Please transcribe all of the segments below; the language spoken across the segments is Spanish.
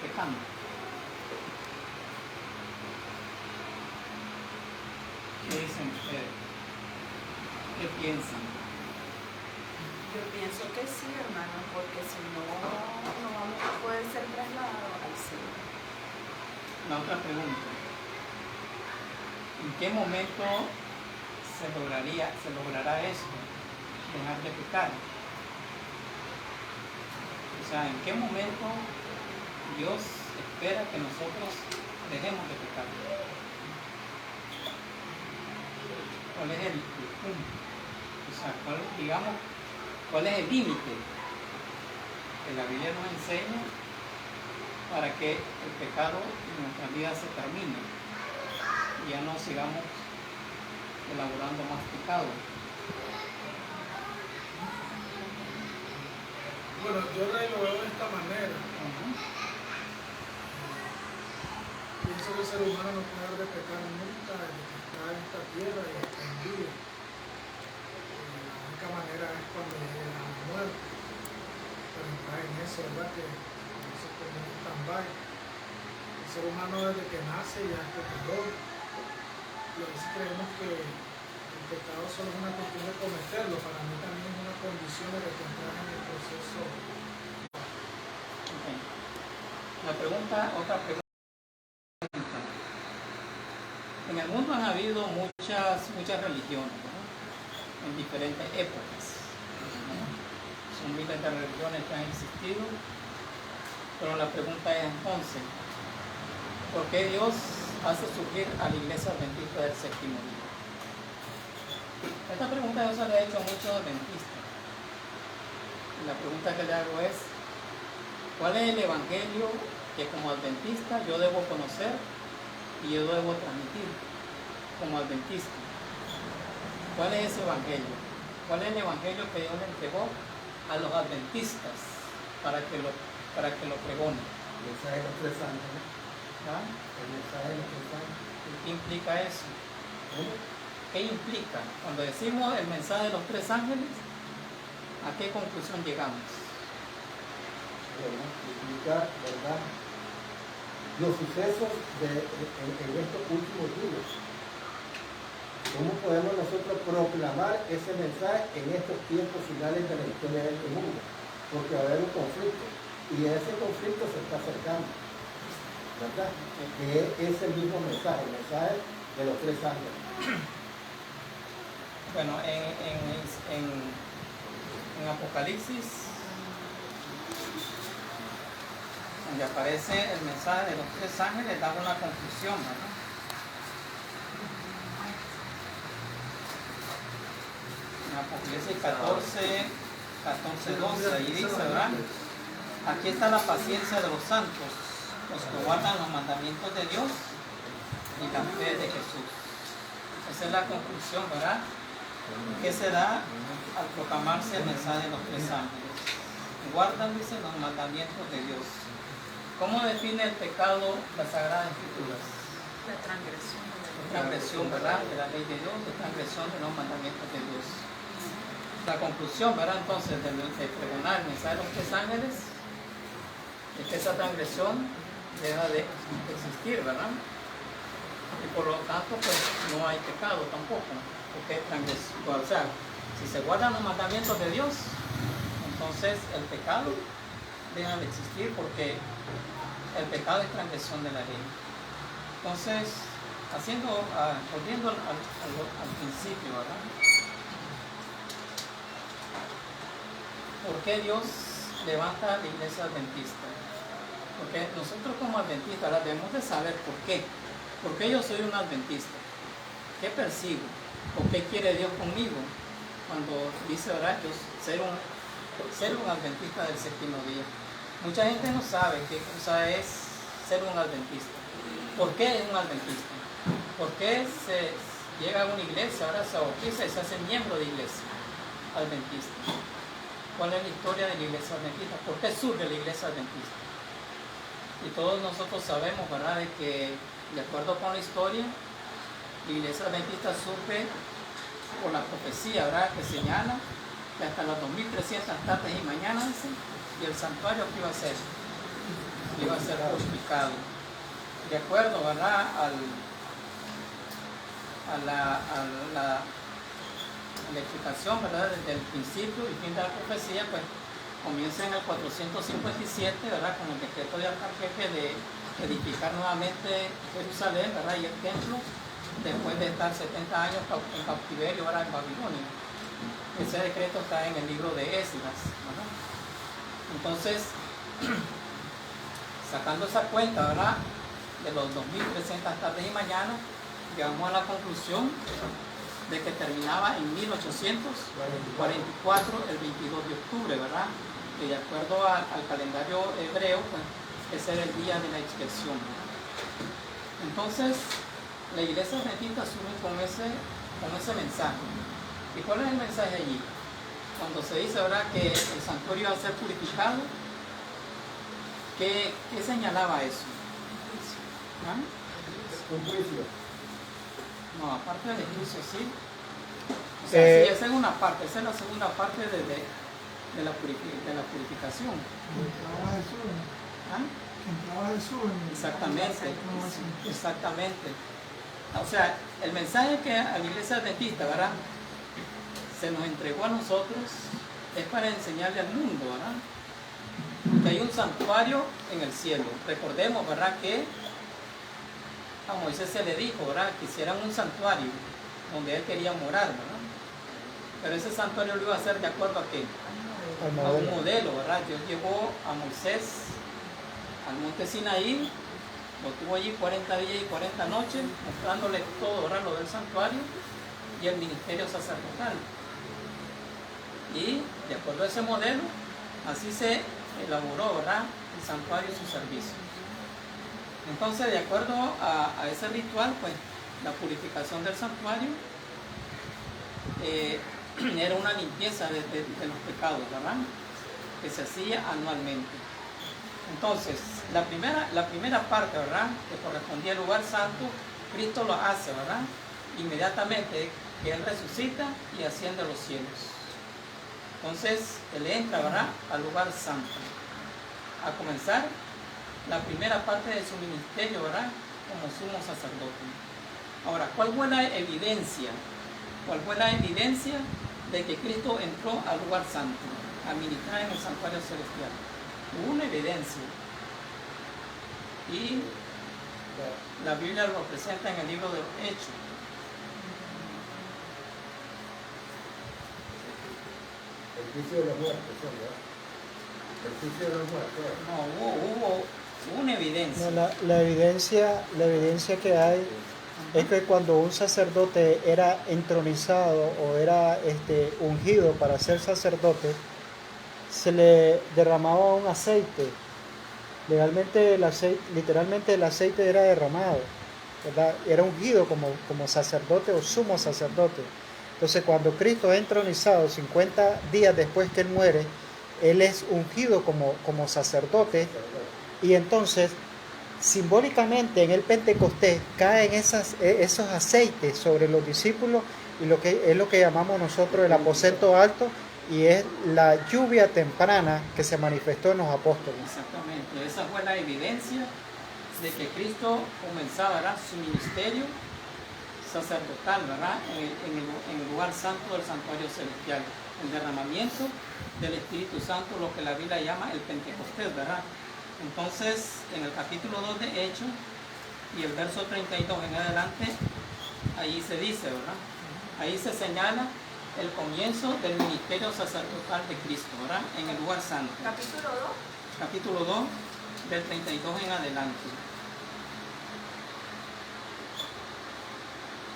pecando. ¿Qué dicen ustedes? ¿Qué piensan? Yo pienso que sí, hermano, porque si no, no vamos a poder ser trasladados al cielo. La otra pregunta. ¿En qué momento se logrará esto? Dejar de pecar. O sea, ¿en qué momento Dios espera que nosotros dejemos de pecar? ¿Cuál es el punto? O sea, ¿cuál es el límite que la Biblia nos enseña para que el pecado en nuestra vida se termine y ya no sigamos elaborando más pecado? Bueno, yo lo veo de esta manera. Pienso que el ser humano no puede dejar de pecar nunca desde que está en esta tierra y hasta en vida. La única manera es cuando llegue la muerte. Pero entrar en eso, ¿verdad? Que eso es como un stand-by. El ser humano desde que nace ya es pecador. Y a veces creemos que el pecado solo es una cuestión de cometerlo. Para mí también es una condición de que entrar en el proceso. Okay. Otra pregunta. En el mundo han habido muchas religiones, ¿no? En diferentes épocas, ¿no? Son miles de religiones que han existido, pero la pregunta es entonces, ¿por qué Dios hace surgir a la iglesia adventista del séptimo día? Esta pregunta yo se la he hecho a muchos adventistas. Y la pregunta que le hago es, ¿cuál es el evangelio que como adventista yo debo conocer y yo debo transmitir como adventista? ¿Cuál es ese evangelio? ¿Cuál es el evangelio que Dios le entregó a los adventistas para que lo pregonen? El mensaje de los tres ángeles. ¿Ah? El mensaje de los tres ángeles. ¿Qué implica eso? ¿Cómo? ¿Qué implica? Cuando decimos el mensaje de los tres ángeles, ¿a qué conclusión llegamos? Bueno, implica, ¿verdad?, los sucesos en estos últimos días. ¿Cómo podemos nosotros proclamar ese mensaje en estos tiempos finales de la historia del mundo? Porque va a haber un conflicto y ese conflicto se está acercando, ¿verdad? Que es el mismo mensaje, el mensaje de los tres ángeles. Bueno, en Apocalipsis, donde aparece el mensaje de los tres ángeles, da una conclusión, ¿verdad? En Apocalipsis 14:12, ahí dice, ¿verdad? Aquí está la paciencia de los santos, los que guardan los mandamientos de Dios y la fe de Jesús. Esa es la conclusión, ¿verdad?, que se da al proclamarse el mensaje de los tres ángeles. Guardan, dice, los mandamientos de Dios. ¿Cómo define el pecado las Sagradas Escrituras? La transgresión. Transgresión, ¿verdad?, de la ley de Dios, de transgresión de los mandamientos de Dios. La conclusión, ¿verdad?, entonces, de pregonar el mensaje de los tres ángeles, es que esa transgresión deja de existir, ¿verdad? Y por lo tanto, pues, no hay pecado tampoco, porque es transgresión. O sea, si se guardan los mandamientos de Dios, entonces el pecado deja de existir, porque el pecado es transgresión de la ley. Entonces, volviendo al principio, ¿verdad? ¿Por qué Dios levanta a la iglesia adventista? Porque nosotros como adventistas ahora debemos de saber por qué. ¿Por qué yo soy un adventista? ¿Qué persigo? ¿O qué quiere Dios conmigo? Cuando dice, ¿verdad?, yo ser un adventista del séptimo día. Mucha gente no sabe qué cosa es ser un adventista. ¿Por qué es un adventista? ¿Por qué se llega a una iglesia, ahora se bautiza y se hace miembro de iglesia adventista? ¿Cuál es la historia de la iglesia adventista? ¿Por qué surge la iglesia adventista? Y todos nosotros sabemos, ¿verdad?, de que, de acuerdo con la historia, la iglesia adventista surge por la profecía, ¿verdad?, que señala que hasta las 2300 tardes y mañanas, y el santuario que iba a ser iba a ser purificado. De acuerdo, ¿verdad? A la explicación, ¿verdad? Desde el principio y fin de la profecía, pues comienza en el 457, ¿verdad? Con el decreto de Artajerjes de edificar nuevamente Jerusalén, ¿verdad? Y el templo, después de estar 70 años en cautiverio, ahora en Babilonia. Ese decreto está en el libro de Esdras, ¿verdad? Entonces, sacando esa cuenta, ¿verdad? De los 2300 tardes y mañanas, llegamos a la conclusión de que terminaba en 1844, el 22 de octubre, ¿verdad? Que de acuerdo al calendario hebreo, pues, ese era el día de la expiación, ¿verdad? Entonces, la iglesia adventista asume con ese mensaje. ¿Y cuál es el mensaje allí? Cuando se dice, ¿verdad?, que el santuario va a ser purificado, ¿qué señalaba eso? ¿Ah? Un juicio. No, aparte del juicio, sí. O sea, sí, esa es una parte, esa es la segunda parte de la purificación. Entraba Jesús. ¿Ah? Entraba Jesús. Exactamente, exactamente. O sea, el mensaje que a la iglesia adventista, ¿verdad?, se nos entregó a nosotros es para enseñarle al mundo, ¿verdad?, que hay un santuario en el cielo. Recordemos, ¿verdad?, que a Moisés se le dijo, ¿verdad?, que hicieran un santuario donde él quería morar, ¿verdad? Pero ese santuario lo iba a hacer de acuerdo a qué? A un modelo, ¿verdad? Dios llevó a Moisés al monte Sinaí, lo tuvo allí 40 días y 40 noches, mostrándole todo, ¿verdad?, lo del santuario y el ministerio sacerdotal. Y de acuerdo a ese modelo, así se elaboró, ¿verdad?, el santuario y su servicio. Entonces, de acuerdo a ese ritual, pues la purificación del santuario era una limpieza de los pecados, ¿verdad?, que se hacía anualmente. Entonces, la primera parte, ¿verdad?, que correspondía al lugar santo, Cristo lo hace, ¿verdad?, inmediatamente que Él resucita y asciende a los cielos. Entonces, Él entra, ¿verdad?, al lugar santo. A comenzar la primera parte de su ministerio, ¿verdad?, como sumo sacerdote. Ahora, ¿cuál fue la evidencia? ¿Cuál fue la evidencia de que Cristo entró al lugar santo, a ministrar en el santuario celestial? Hubo una evidencia. Y la Biblia lo presenta en el libro de los Hechos. El juicio de los muertos, ¿verdad? El juicio de los muertos. No, hubo una evidencia. No, la evidencia que hay es que cuando un sacerdote era entronizado o era ungido para ser sacerdote, se le derramaba un aceite. Literalmente el aceite era derramado, ¿verdad? Era ungido como sacerdote o sumo sacerdote. Entonces, cuando Cristo es entronizado 50 días después que Él muere, Él es ungido como sacerdote, y entonces simbólicamente en el Pentecostés caen esos aceites sobre los discípulos, y lo que es lo que llamamos nosotros el aposento alto, y es la lluvia temprana que se manifestó en los apóstoles. Exactamente, esa fue la evidencia de que Cristo comenzaba, ¿verdad?, su ministerio sacerdotal, ¿verdad?, en el lugar santo del santuario celestial, el derramamiento del Espíritu Santo, lo que la Biblia llama el Pentecostés, ¿verdad? Entonces, en el capítulo 2 de Hechos y el verso 32 en adelante, ahí se dice, ¿verdad?, ahí se señala el comienzo del ministerio sacerdotal de Cristo, ¿verdad?, en el lugar santo. Capítulo 2. Capítulo 2, del 32 en adelante.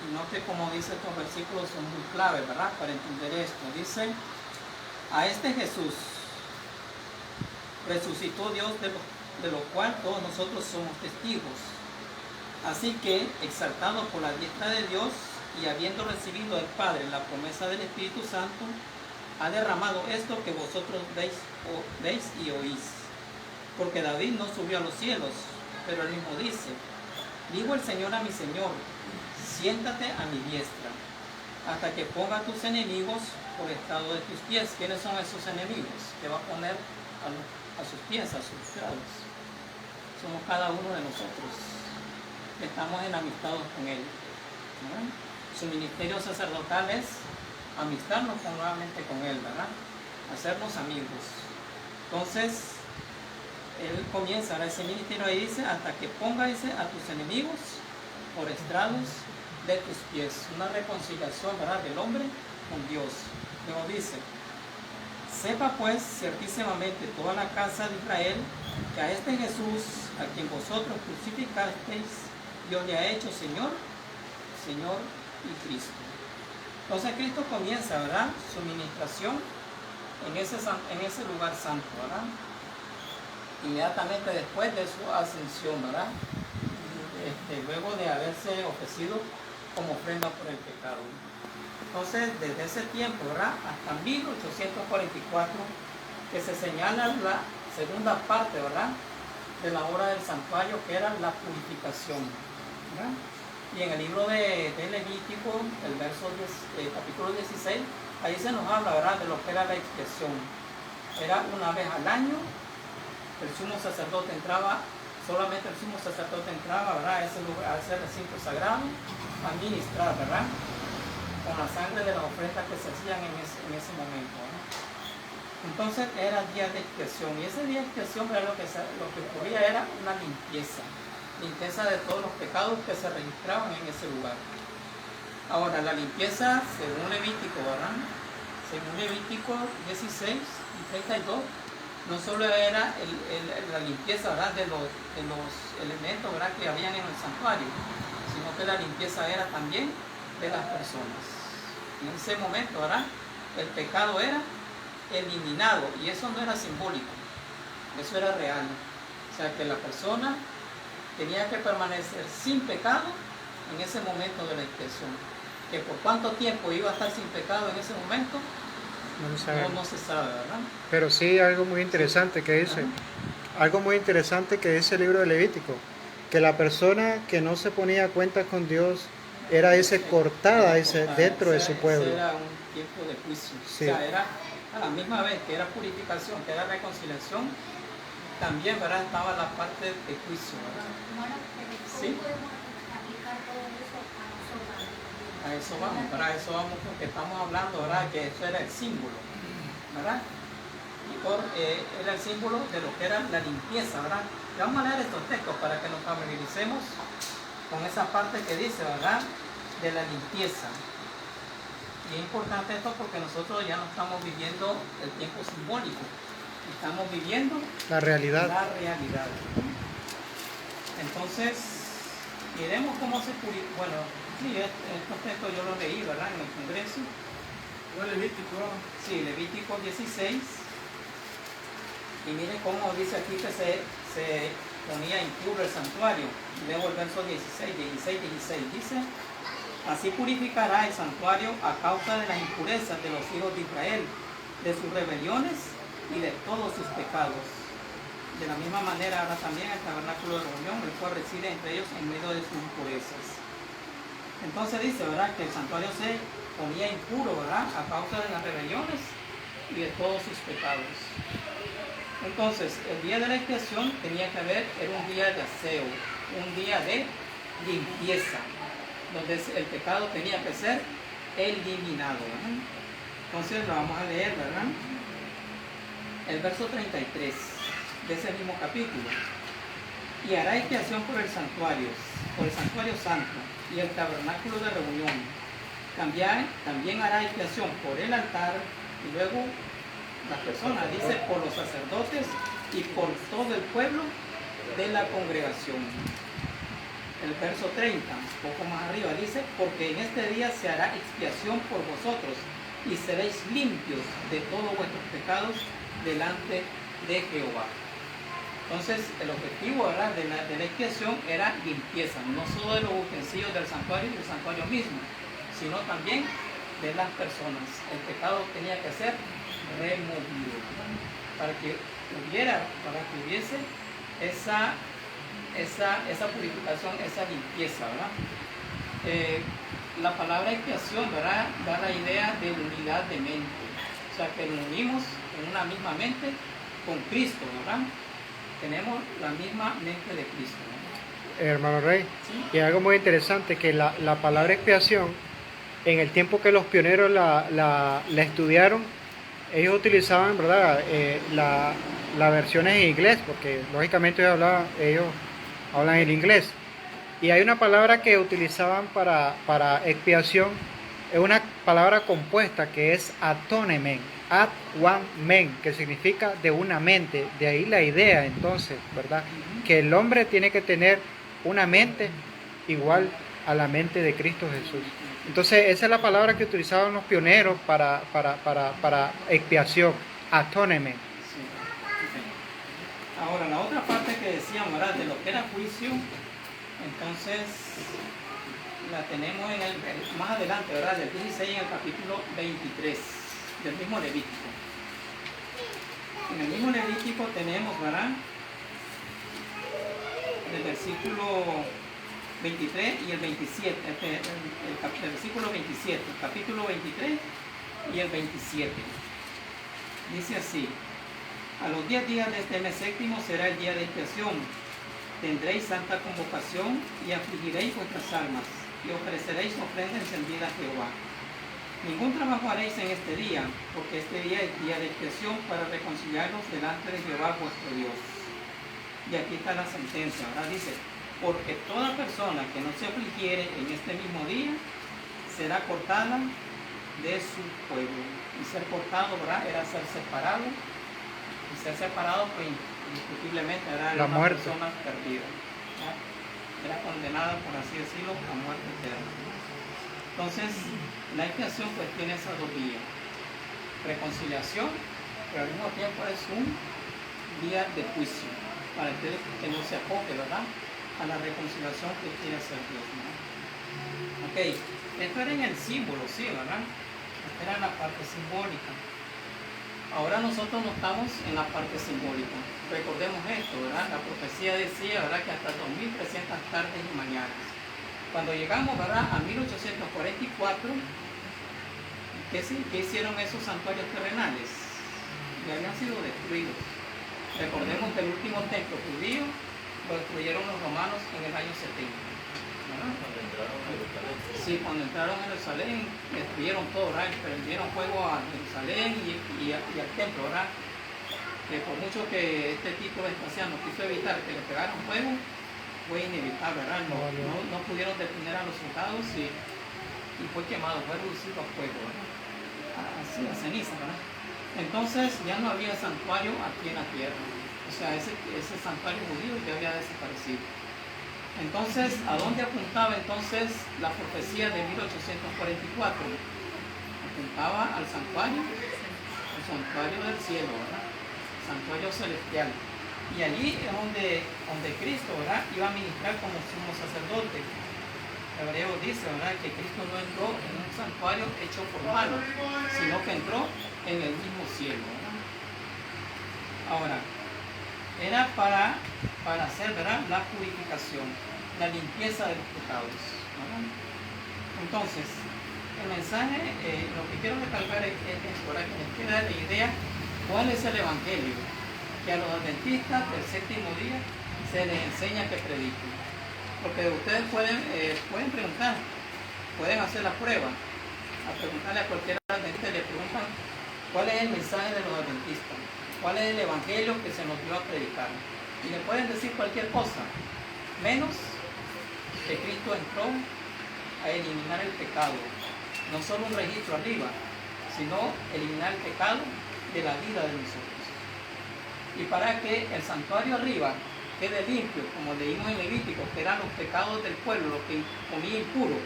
Y note como dice, estos versículos son muy claves, ¿verdad?, para entender esto. Dice: a este Jesús resucitó Dios, de lo cual todos nosotros somos testigos. Así que, exaltado por la diestra de Dios y habiendo recibido del Padre la promesa del Espíritu Santo, ha derramado esto que vosotros veis y oís. Porque David no subió a los cielos, pero él mismo dice: dijo el Señor a mi Señor, siéntate a mi diestra, hasta que ponga a tus enemigos por estrado de tus pies. ¿Quiénes son esos enemigos que va a poner a sus pies, a sus grados? somos cada uno de nosotros, que estamos enamistados con Él, ¿verdad? Su ministerio sacerdotal es amistarnos nuevamente con Él, ¿verdad? Hacernos amigos. Entonces, Él comienza ahora ese ministerio y dice, hasta que ponga, dice, a tus enemigos por estrados de tus pies. Una reconciliación, ¿verdad?, del hombre con Dios. Luego dice, sepa pues ciertísimamente toda la casa de Israel que a este Jesús, a quien vosotros crucificasteis, Dios le ha hecho Señor, Señor y Cristo. Entonces Cristo comienza, ¿verdad?, su ministración en ese lugar santo, ¿verdad? Inmediatamente después de su ascensión, ¿verdad? Luego de haberse ofrecido como ofrenda por el pecado. Entonces, desde ese tiempo, ¿verdad?, hasta 1844, que se señala la segunda parte, ¿verdad?, de la obra del santuario, que era la purificación, ¿verdad? Y en el libro de Levítico, el capítulo 16, ahí se nos habla, ¿verdad?, de lo que era la expiación. Era una vez al año, el sumo sacerdote entraba, solamente el sumo sacerdote entraba, ¿verdad?, a ese lugar, a ese recinto sagrado, a ministrar, ¿verdad?, con la sangre de las ofrendas que se hacían en ese momento, ¿verdad? Entonces era día de expiación, y ese día de expiación, ¿verdad?, lo que ocurría era una limpieza de todos los pecados que se registraban en ese lugar. Ahora, la limpieza, según Levítico, ¿verdad?, según Levítico 16 y 32, no solo era la limpieza, ¿verdad?, de los elementos, ¿verdad?, que habían en el santuario, sino que la limpieza era también de las personas. En ese momento, ¿verdad?, el pecado era eliminado, y eso no era simbólico, eso era real. O sea, que la persona tenía que permanecer sin pecado en ese momento de la expiación. Que por cuánto tiempo iba a estar sin pecado en ese momento, no se sabe, ¿verdad? Pero sí, algo muy interesante que dice, algo muy interesante que dice el libro de Levítico, que la persona que no se ponía a cuentas con Dios era cortada dentro de su pueblo. Ese era un tiempo de juicio. Sí. O sea, era a la misma vez que era purificación, que era reconciliación, también, ¿verdad?, estaba la parte de juicio, ¿verdad? ¿Sí? A eso vamos, ¿verdad? A eso vamos, porque estamos hablando, ¿verdad?, que eso era el símbolo, ¿verdad? Era el símbolo de lo que era la limpieza, ¿verdad? Y vamos a leer estos textos para que nos familiaricemos con esa parte que dice, ¿verdad?, de la limpieza. Y es importante esto porque nosotros ya no estamos viviendo el tiempo simbólico, estamos viviendo la realidad. Entonces, miremos cómo se purifica. Bueno, sí, estos textos yo los leí, ¿verdad?, en el Congreso. Levítico. Sí, Levítico 16. Y miren cómo dice aquí que se ponía impuro el santuario. Leo el verso 16. Dice: así purificará el santuario a causa de las impurezas de los hijos de Israel, de sus rebeliones y de todos sus pecados. De la misma manera ahora también el tabernáculo de reunión, el cual reside entre ellos en medio de sus impurezas. Entonces dice, ¿verdad?, que el santuario se ponía impuro, ¿verdad?, a causa de las rebeliones y de todos sus pecados. Entonces, el día de la expiación tenía que haber, era un día de aseo, un día de limpieza, donde el pecado tenía que ser eliminado, ¿verdad? Entonces lo vamos a leer, ¿verdad? El verso 33 de ese mismo capítulo. Y hará expiación por el santuario santo y el tabernáculo de reunión. También hará expiación por el altar, y luego las personas, dice, por los sacerdotes y por todo el pueblo de la congregación. El verso 30, poco más arriba, dice: porque en este día se hará expiación por vosotros y seréis limpios de todos vuestros pecados delante de Jehová. Entonces, el objetivo, ¿verdad?, de la expiación era limpieza, no solo de los utensilios del santuario y del santuario mismo, sino también de las personas. El pecado tenía que ser removido para que hubiese esa purificación, esa limpieza, ¿verdad? La palabra expiación, ¿verdad?, da la idea de unidad de mente, o sea, que nos unimos en una misma mente con Cristo, ¿verdad? tenemos la misma mente de Cristo, ¿no? Hermano Rey, ¿Sí? y algo muy interesante, que la palabra expiación, en el tiempo que los pioneros la estudiaron, ellos utilizaban, ¿verdad?, las versiones en inglés, porque lógicamente ellos hablan en inglés. Y hay una palabra que utilizaban para expiación, es una palabra compuesta que es atonement, at one men, que significa de una mente. De ahí la idea, entonces, ¿verdad?, que el hombre tiene que tener una mente igual a la mente de Cristo Jesús. Entonces, esa es la palabra que utilizaban los pioneros para expiación, atonement. Sí. Ok. Ahora, la otra parte que decíamos, ¿verdad?, de lo que era juicio, entonces la tenemos más adelante, ¿verdad?, del 16 en el capítulo 23 del mismo Levítico. En el mismo Levítico tenemos, ¿verdad?, del versículo 23 y el 27, el versículo 27, el capítulo 23 y el 27. Dice así: a los 10 días de este mes séptimo será el día de expiación. Tendréis santa convocación y afligiréis vuestras almas y ofreceréis ofrenda encendida a Jehová. Ningún trabajo haréis en este día, porque este día es día de expiación para reconciliarnos delante de Jehová vuestro Dios. Y aquí está la sentencia, ¿verdad? Dice: porque toda persona que no se afligiere en este mismo día será cortada de su pueblo. Y ser cortado, ¿verdad?, era ser separado. Y ser separado, pues indiscutiblemente era La una muerte. persona perdida, ¿verdad? Era condenada, por así decirlo, a muerte eterna. Entonces, la expiación pues tiene esas dos vías: reconciliación, pero al mismo tiempo es un día de juicio para aquel que no se acoge, ¿verdad?, a la reconciliación que quiere hacer Dios, ¿no? Ok, esto era en el símbolo, sí, ¿verdad? Esta era la parte simbólica. Ahora nosotros no estamos en la parte simbólica. Recordemos esto, ¿verdad? La profecía decía, ¿verdad?, que hasta 2300 tardes y mañanas. Cuando llegamos, ¿verdad?, a 1844, ¿qué hicieron esos santuarios terrenales? Ya habían sido destruidos. Recordemos que el último templo judío lo destruyeron los romanos en el año 70. ¿Verdad? Sí, cuando entraron a Jerusalén, destruyeron todo, ¿verdad? Prendieron fuego a Jerusalén y al templo, ¿verdad? Que por mucho que este tipo de Vespasiano quiso evitar que le pegaran fuego, fue inevitable, ¿verdad? No pudieron detener a los soldados y fue quemado, fue reducido a fuego, ¿verdad? Así, a ceniza, ¿verdad? Entonces ya no había santuario aquí en la tierra. O sea, ese santuario judío ya había desaparecido. Entonces, ¿a dónde apuntaba entonces la profecía de 1844? Apuntaba al santuario del cielo, ¿verdad? Santuario celestial. Y allí es donde Cristo, ¿verdad?, iba a ministrar como sumo sacerdote. Hebreo dice, ¿verdad?, que Cristo no entró en un santuario hecho por manos, sino que entró en el mismo cielo, ¿verdad? Ahora, era para hacer, ¿verdad?, la purificación, la limpieza de los pecados, ¿verdad? Entonces, el mensaje, lo que quiero recalcar es esto, ¿verdad?, que les queda la idea cuál es el evangelio que a los adventistas del séptimo día se les enseña que prediquen. Porque ustedes pueden preguntar, pueden hacer la prueba, a preguntarle a cualquier adventista, le preguntan cuál es el mensaje de los adventistas, cuál es el evangelio que se nos dio a predicar. Y le pueden decir cualquier cosa, menos que Cristo entró a eliminar el pecado. No solo un registro arriba, sino eliminar el pecado de la vida de nosotros. Y para que el santuario arriba quede limpio, como leímos en Levítico, que eran los pecados del pueblo, lo que comía impuro,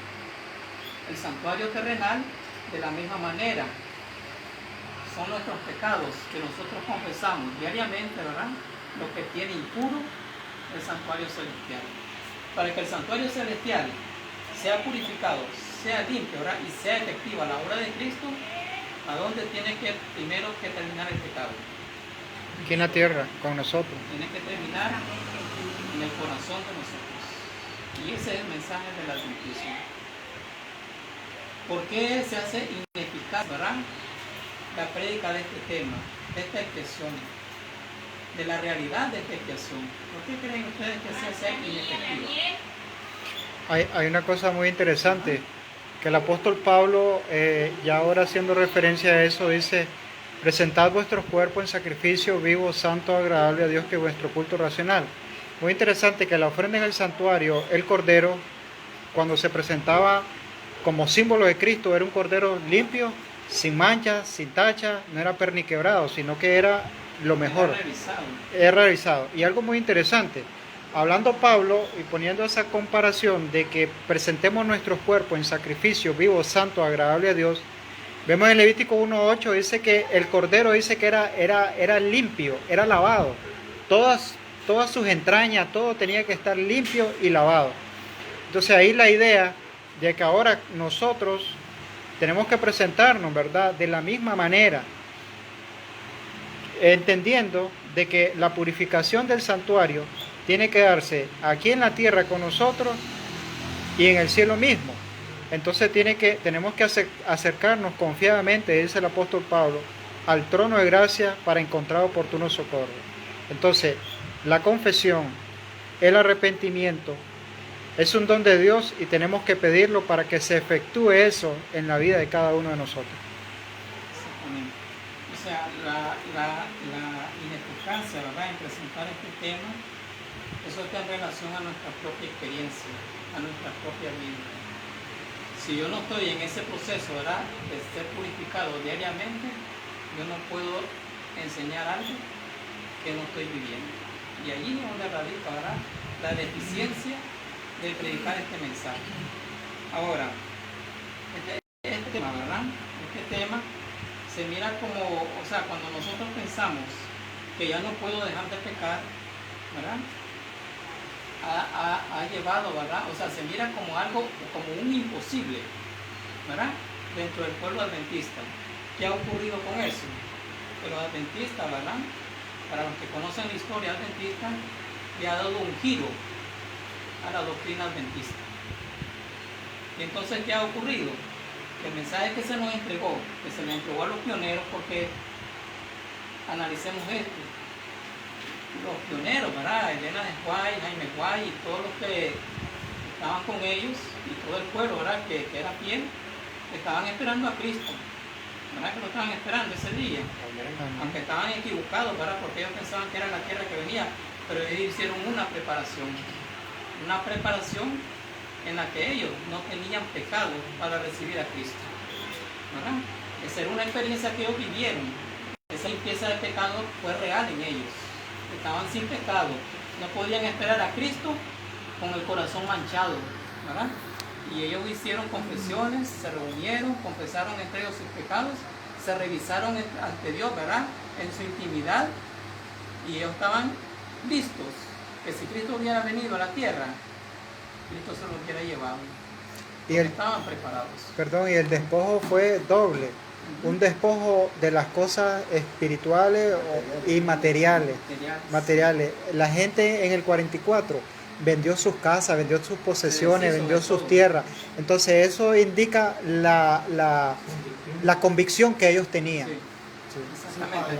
el santuario terrenal de la misma manera son nuestros pecados que nosotros confesamos diariamente, ¿verdad?, lo que tiene impuro el santuario celestial. Para que el santuario celestial sea purificado, sea limpio, ¿verdad?, y sea efectiva la obra de Cristo, ¿a dónde tiene que primero que terminar el pecado? Aquí en la tierra, con nosotros. Tiene que terminar en el corazón de nosotros. Y ese es el mensaje de la adventismo. ¿Por qué se hace ineficaz, ¿verdad?, la prédica de este tema, de esta expresión? de la realidad de esta expiación. ¿Por qué creen ustedes que sea inefectivo? Hay una cosa muy interesante, que el apóstol Pablo, ya ahora haciendo referencia a eso, dice: presentad vuestros cuerpos en sacrificio vivo, santo, agradable a Dios, que es vuestro culto racional. Muy interesante que la ofrenda en el santuario, el cordero, cuando se presentaba como símbolo de Cristo, era un cordero limpio, sin mancha, sin tacha, no era perniquebrado, sino que era lo mejor. Era revisado. Y algo muy interesante, hablando Pablo y poniendo esa comparación de que presentemos nuestros cuerpos en sacrificio vivo, santo, agradable a Dios, vemos en Levítico 1:8, dice que el cordero dice que era limpio, era lavado. Todas sus entrañas, todo tenía que estar limpio y lavado. Entonces ahí la idea de que ahora nosotros tenemos que presentarnos, ¿verdad?, de la misma manera, entendiendo de que la purificación del santuario tiene que darse aquí en la tierra con nosotros y en el cielo mismo. Entonces tenemos que acercarnos confiadamente, dice el apóstol Pablo, al trono de gracia para encontrar oportuno socorro. Entonces, la confesión, el arrepentimiento, es un don de Dios y tenemos que pedirlo para que se efectúe eso en la vida de cada uno de nosotros. Exactamente. O sea, la ineficacia, ¿verdad?, en presentar este tema, eso está en relación a nuestra propia experiencia, a nuestra propia vida. Si yo no estoy en ese proceso, ¿verdad?, de ser purificado diariamente, yo no puedo enseñar algo que no estoy viviendo. Y allí es donde radica, ¿verdad?, la deficiencia de predicar este mensaje. Ahora, este tema, ¿verdad?, este tema se mira como, o sea, cuando nosotros pensamos que ya no puedo dejar de pecar, ¿verdad?, ha llevado, ¿verdad?, o sea, se mira como algo, como un imposible, ¿verdad?, dentro del pueblo adventista. ¿Qué ha ocurrido con eso? Que los adventistas, ¿verdad?, para los que conocen la historia adventista, le ha dado un giro a la doctrina adventista. Y entonces, ¿qué ha ocurrido? Que el mensaje que se nos entregó, que se le entregó a los pioneros, porque analicemos esto, los pioneros, ¿verdad?, Elena de White, Jaime White y todos los que estaban con ellos y todo el pueblo, ¿verdad?, que era fiel, estaban esperando a Cristo, ¿verdad?, que lo estaban esperando ese día. Aunque estaban equivocados, ¿verdad?, porque ellos pensaban que era la tierra que venía, pero ellos hicieron una preparación en la que ellos no tenían pecado para recibir a Cristo, ¿verdad? Esa era una experiencia que ellos vivieron. Esa limpieza de pecado fue real en ellos. Estaban sin pecado, no podían esperar a Cristo con el corazón manchado, ¿verdad? Y ellos hicieron confesiones, se reunieron, confesaron entre ellos sus pecados, se revisaron ante Dios, ¿verdad?, en su intimidad, y ellos estaban listos, que si Cristo hubiera venido a la tierra, Cristo se lo hubiera llevado. Y estaban preparados. Perdón, y el despojo fue doble. Un despojo de las cosas espirituales y materiales. La gente en el 44 vendió sus casas, vendió sus posesiones, vendió sus tierras. Entonces eso indica la convicción que ellos tenían. Sí. Exactamente.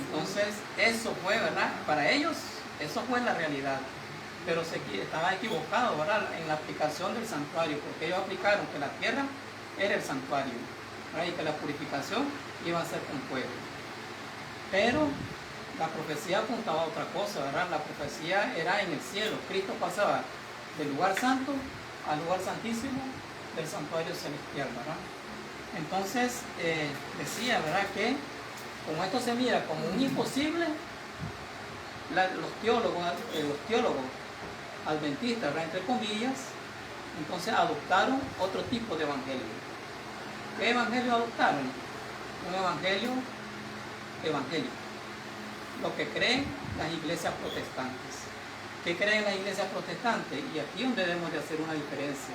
Entonces eso fue, ¿verdad? Para ellos eso fue la realidad. Pero estaba equivocado, ¿verdad?, en la aplicación del santuario, porque ellos aplicaron que la tierra era el santuario, ¿verdad?, y que la purificación iba a ser con fuego. Pero la profecía apuntaba a otra cosa, ¿verdad? La profecía era en el cielo. Cristo pasaba del lugar santo al lugar santísimo del santuario celestial, ¿verdad? Entonces decía, ¿verdad?, que como esto se mira como un imposible, los teólogos adventistas, ¿verdad?, entre comillas, entonces adoptaron otro tipo de evangelio. ¿Qué evangelio adoptaron? Un evangelio evangélico. Lo que creen las iglesias protestantes. ¿Qué creen las iglesias protestantes? Y aquí es donde debemos de hacer una diferencia.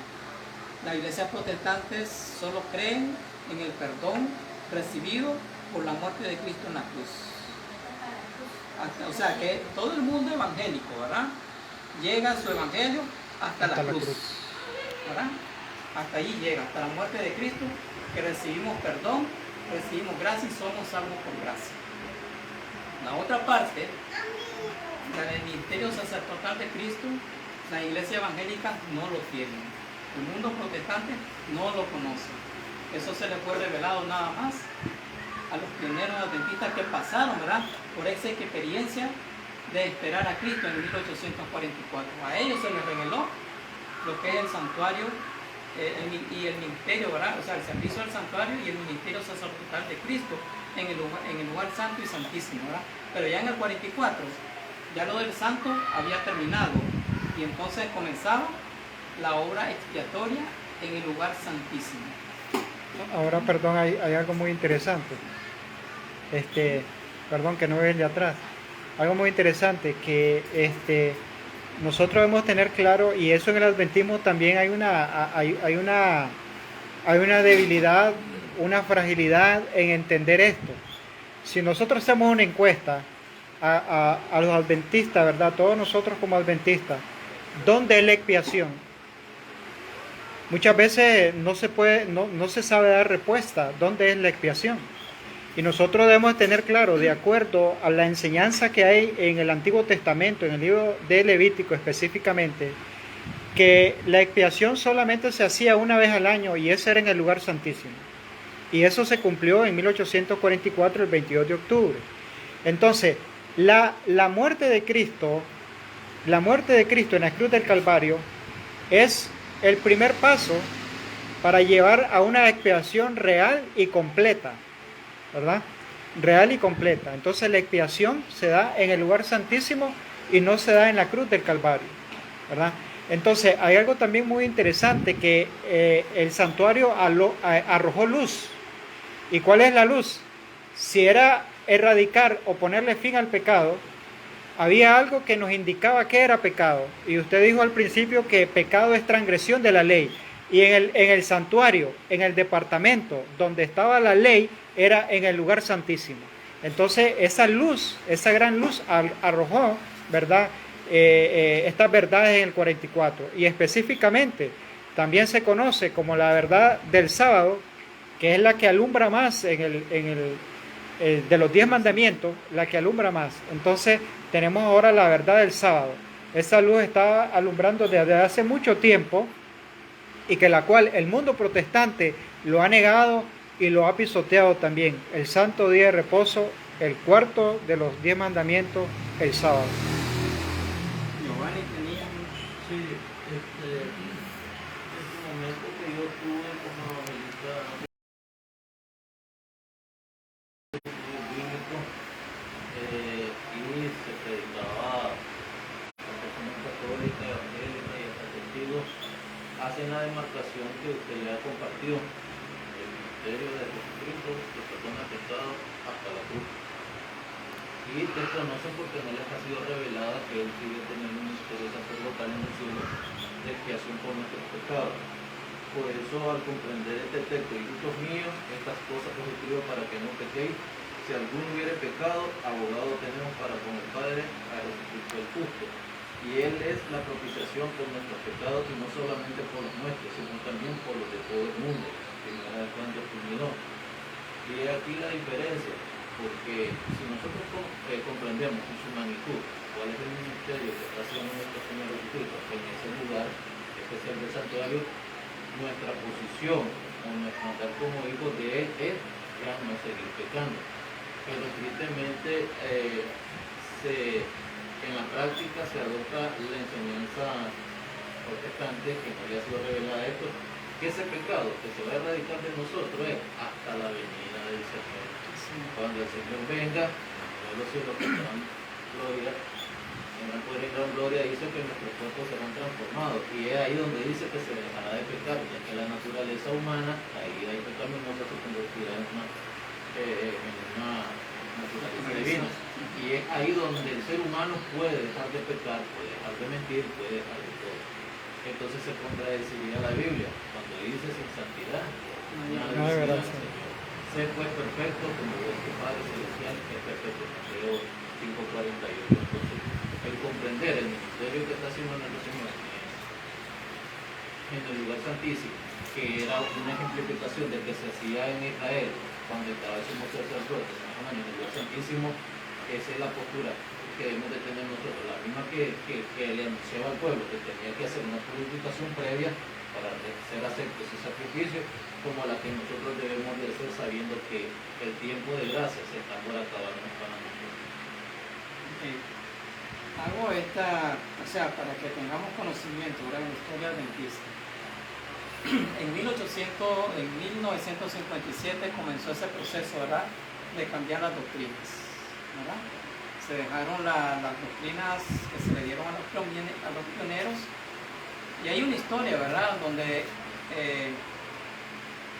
Las iglesias protestantes solo creen en el perdón recibido por la muerte de Cristo en la cruz. O sea que todo el mundo evangélico, ¿verdad?, llega a su evangelio hasta la cruz, ¿verdad? Hasta allí llega, hasta la muerte de Cristo, que recibimos perdón, recibimos gracia y somos salvos por gracia. La otra parte, la del ministerio sacerdotal de Cristo, la iglesia evangélica no lo tiene. El mundo protestante no lo conoce. Eso se le fue revelado nada más a los pioneros adventistas que pasaron, ¿verdad?, por esa experiencia de esperar a Cristo en 1844. A ellos se les reveló lo que es el santuario y el ministerio, ¿verdad?, o sea, el servicio al santuario y el ministerio sacerdotal de Cristo en el lugar santo y santísimo, ¿verdad? Pero ya en el 44, ya lo del santo había terminado y entonces comenzaba la obra expiatoria en el lugar santísimo. Ahora, perdón, hay algo muy interesante. Perdón que no veo el de atrás. Algo muy interesante que nosotros debemos tener claro, y eso en el adventismo también hay una debilidad, una fragilidad en entender esto. Si nosotros hacemos una encuesta a los adventistas, ¿verdad?, todos nosotros como adventistas, ¿dónde es la expiación? Muchas veces no se sabe dar respuesta, ¿dónde es la expiación? Y nosotros debemos tener claro, de acuerdo a la enseñanza que hay en el Antiguo Testamento, en el libro de Levítico específicamente, que la expiación solamente se hacía una vez al año y ese era en el lugar santísimo. Y eso se cumplió en 1844, el 22 de octubre. Entonces, la muerte de Cristo en la cruz del Calvario es el primer paso para llevar a una expiación real y completa, ¿verdad? Real y completa. Entonces la expiación se da en el lugar santísimo y no se da en la cruz del Calvario, ¿verdad? Entonces hay algo también muy interesante, que el santuario arrojó luz. ¿Y cuál es la luz? Si era erradicar o ponerle fin al pecado, había algo que nos indicaba que era pecado. Y usted dijo al principio que pecado es transgresión de la ley. Y en el santuario, en el departamento donde estaba la ley, era en el lugar santísimo. Entonces esa luz, esa gran luz arrojó, ¿verdad?, estas verdades en el 44. Y específicamente también se conoce como la verdad del sábado, que es la que alumbra más de los 10 mandamientos, la que alumbra más. Entonces tenemos ahora la verdad del sábado. Esa luz está alumbrando desde hace mucho tiempo y que la cual el mundo protestante lo ha negado y lo ha pisoteado también. El santo día de reposo, el cuarto de los 10 mandamientos, el sábado. Giovanni tenía Sí, en su momento que yo tuve como evangelista bíblico, y se predicaba a personas católicas, evangélicas y hasta testigos, hacen la demarcación que usted le ha compartido, el ministerio de Jesucristo, que perdona pecados hasta la cruz. Y desconocen porque no les ha sido revelada que Él sigue teniendo un ministerio sacerdotal en el cielo de expiación por nuestros pecados. Por eso, al comprender este texto, hijos míos, estas cosas os escribo para que no pequéis. Si alguno hubiere pecado, abogado tenemos para con el Padre, a Jesucristo el justo. Y Él es la propiciación por nuestros pecados, y no solamente por los nuestros, sino también por los de todo el mundo. Primera de Juan 2:1. Y aquí la diferencia, porque si nosotros comprendemos en su magnitud cuál es el ministerio que está haciendo nuestro Señor Jesucristo en ese lugar especial del santuario, nuestra posición o nuestro andar como hijos de Él es ya no seguir pecando. Pero tristemente en la práctica se adopta la enseñanza protestante, que no había sido revelada esto, que ese pecado que se va a erradicar de nosotros es hasta la venida del Señor. Cuando el Señor venga, los cielos tendrán gloria, tendrán poder y gran gloria, dice que nuestros cuerpos serán transformados. Y es ahí donde dice que se dejará de pecar, ya que la naturaleza humana, la ida pecaminosa, se convertirá en una naturaleza divina. Y es ahí donde el ser humano puede dejar de pecar, puede dejar de mentir, puede dejar de todo. Entonces se contradeciría la Biblia cuando dice sin santidad No hay verdad. Sé pues perfecto como vuestro Padre Celestial es perfecto. Mateo 5:48. Entonces, el comprender el ministerio que está haciendo nuestro Señor en el lugar santísimo, que era una ejemplificación de que se hacía en Israel cuando estaba el sumo sacerdote en el lugar santísimo, Esa es la postura que debemos de tener nosotros, la misma que le anunciaba al pueblo, que tenía que hacer una purificación previa para ser acepto ese sacrificio, como la que nosotros debemos de hacer sabiendo que el tiempo de gracia se está por acabar para nosotros. Okay. Hago esta, o sea, para que tengamos conocimiento, ¿verdad?, en la historia adventista. En 1957 comenzó ese proceso, ¿verdad?, de cambiar las doctrinas, ¿verdad? Se dejaron las doctrinas que se le dieron a los pioneros, y hay una historia, ¿verdad?, donde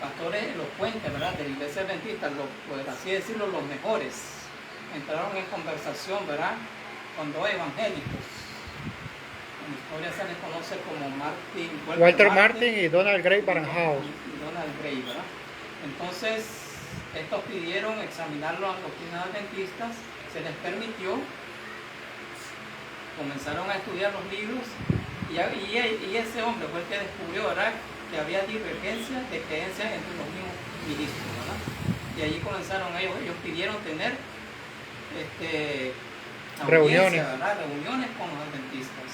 pastores elocuentes, ¿verdad?, de la iglesia adventista, por así decirlo, los mejores, entraron en conversación, ¿verdad?, con dos evangélicos. En la historia se les conoce como Walter Martin y Donald Grey Barnhouse. Y Donald Grey, ¿verdad? Entonces, estos pidieron examinar las doctrinas adventistas, se les permitió, comenzaron a estudiar los libros, y ese hombre fue el que descubrió, ¿verdad?, que había divergencias de creencias entre los mismos ministros, ¿verdad? Y allí comenzaron ellos pidieron tener reuniones, ¿verdad?, reuniones con los adventistas,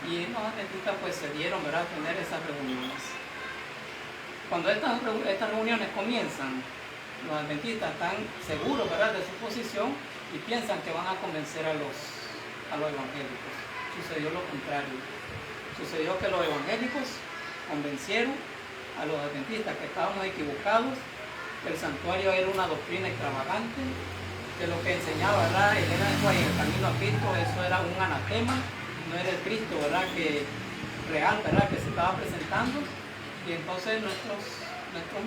y los adventistas pues se dieron, ¿verdad?, a tener esas reuniones. Cuando estas reuniones comienzan, los adventistas están seguros, ¿verdad?, de su posición y piensan que van a convencer a los evangélicos. Sucedió lo contrario. Sucedió que los evangélicos convencieron a los adventistas que estábamos equivocados, que el santuario era una doctrina extravagante, que lo que enseñaba, ¿verdad?, Elena de White en el camino a Cristo, eso era un anatema, no era el Cristo, ¿verdad?, real, ¿verdad?, que se estaba presentando. Y entonces nuestros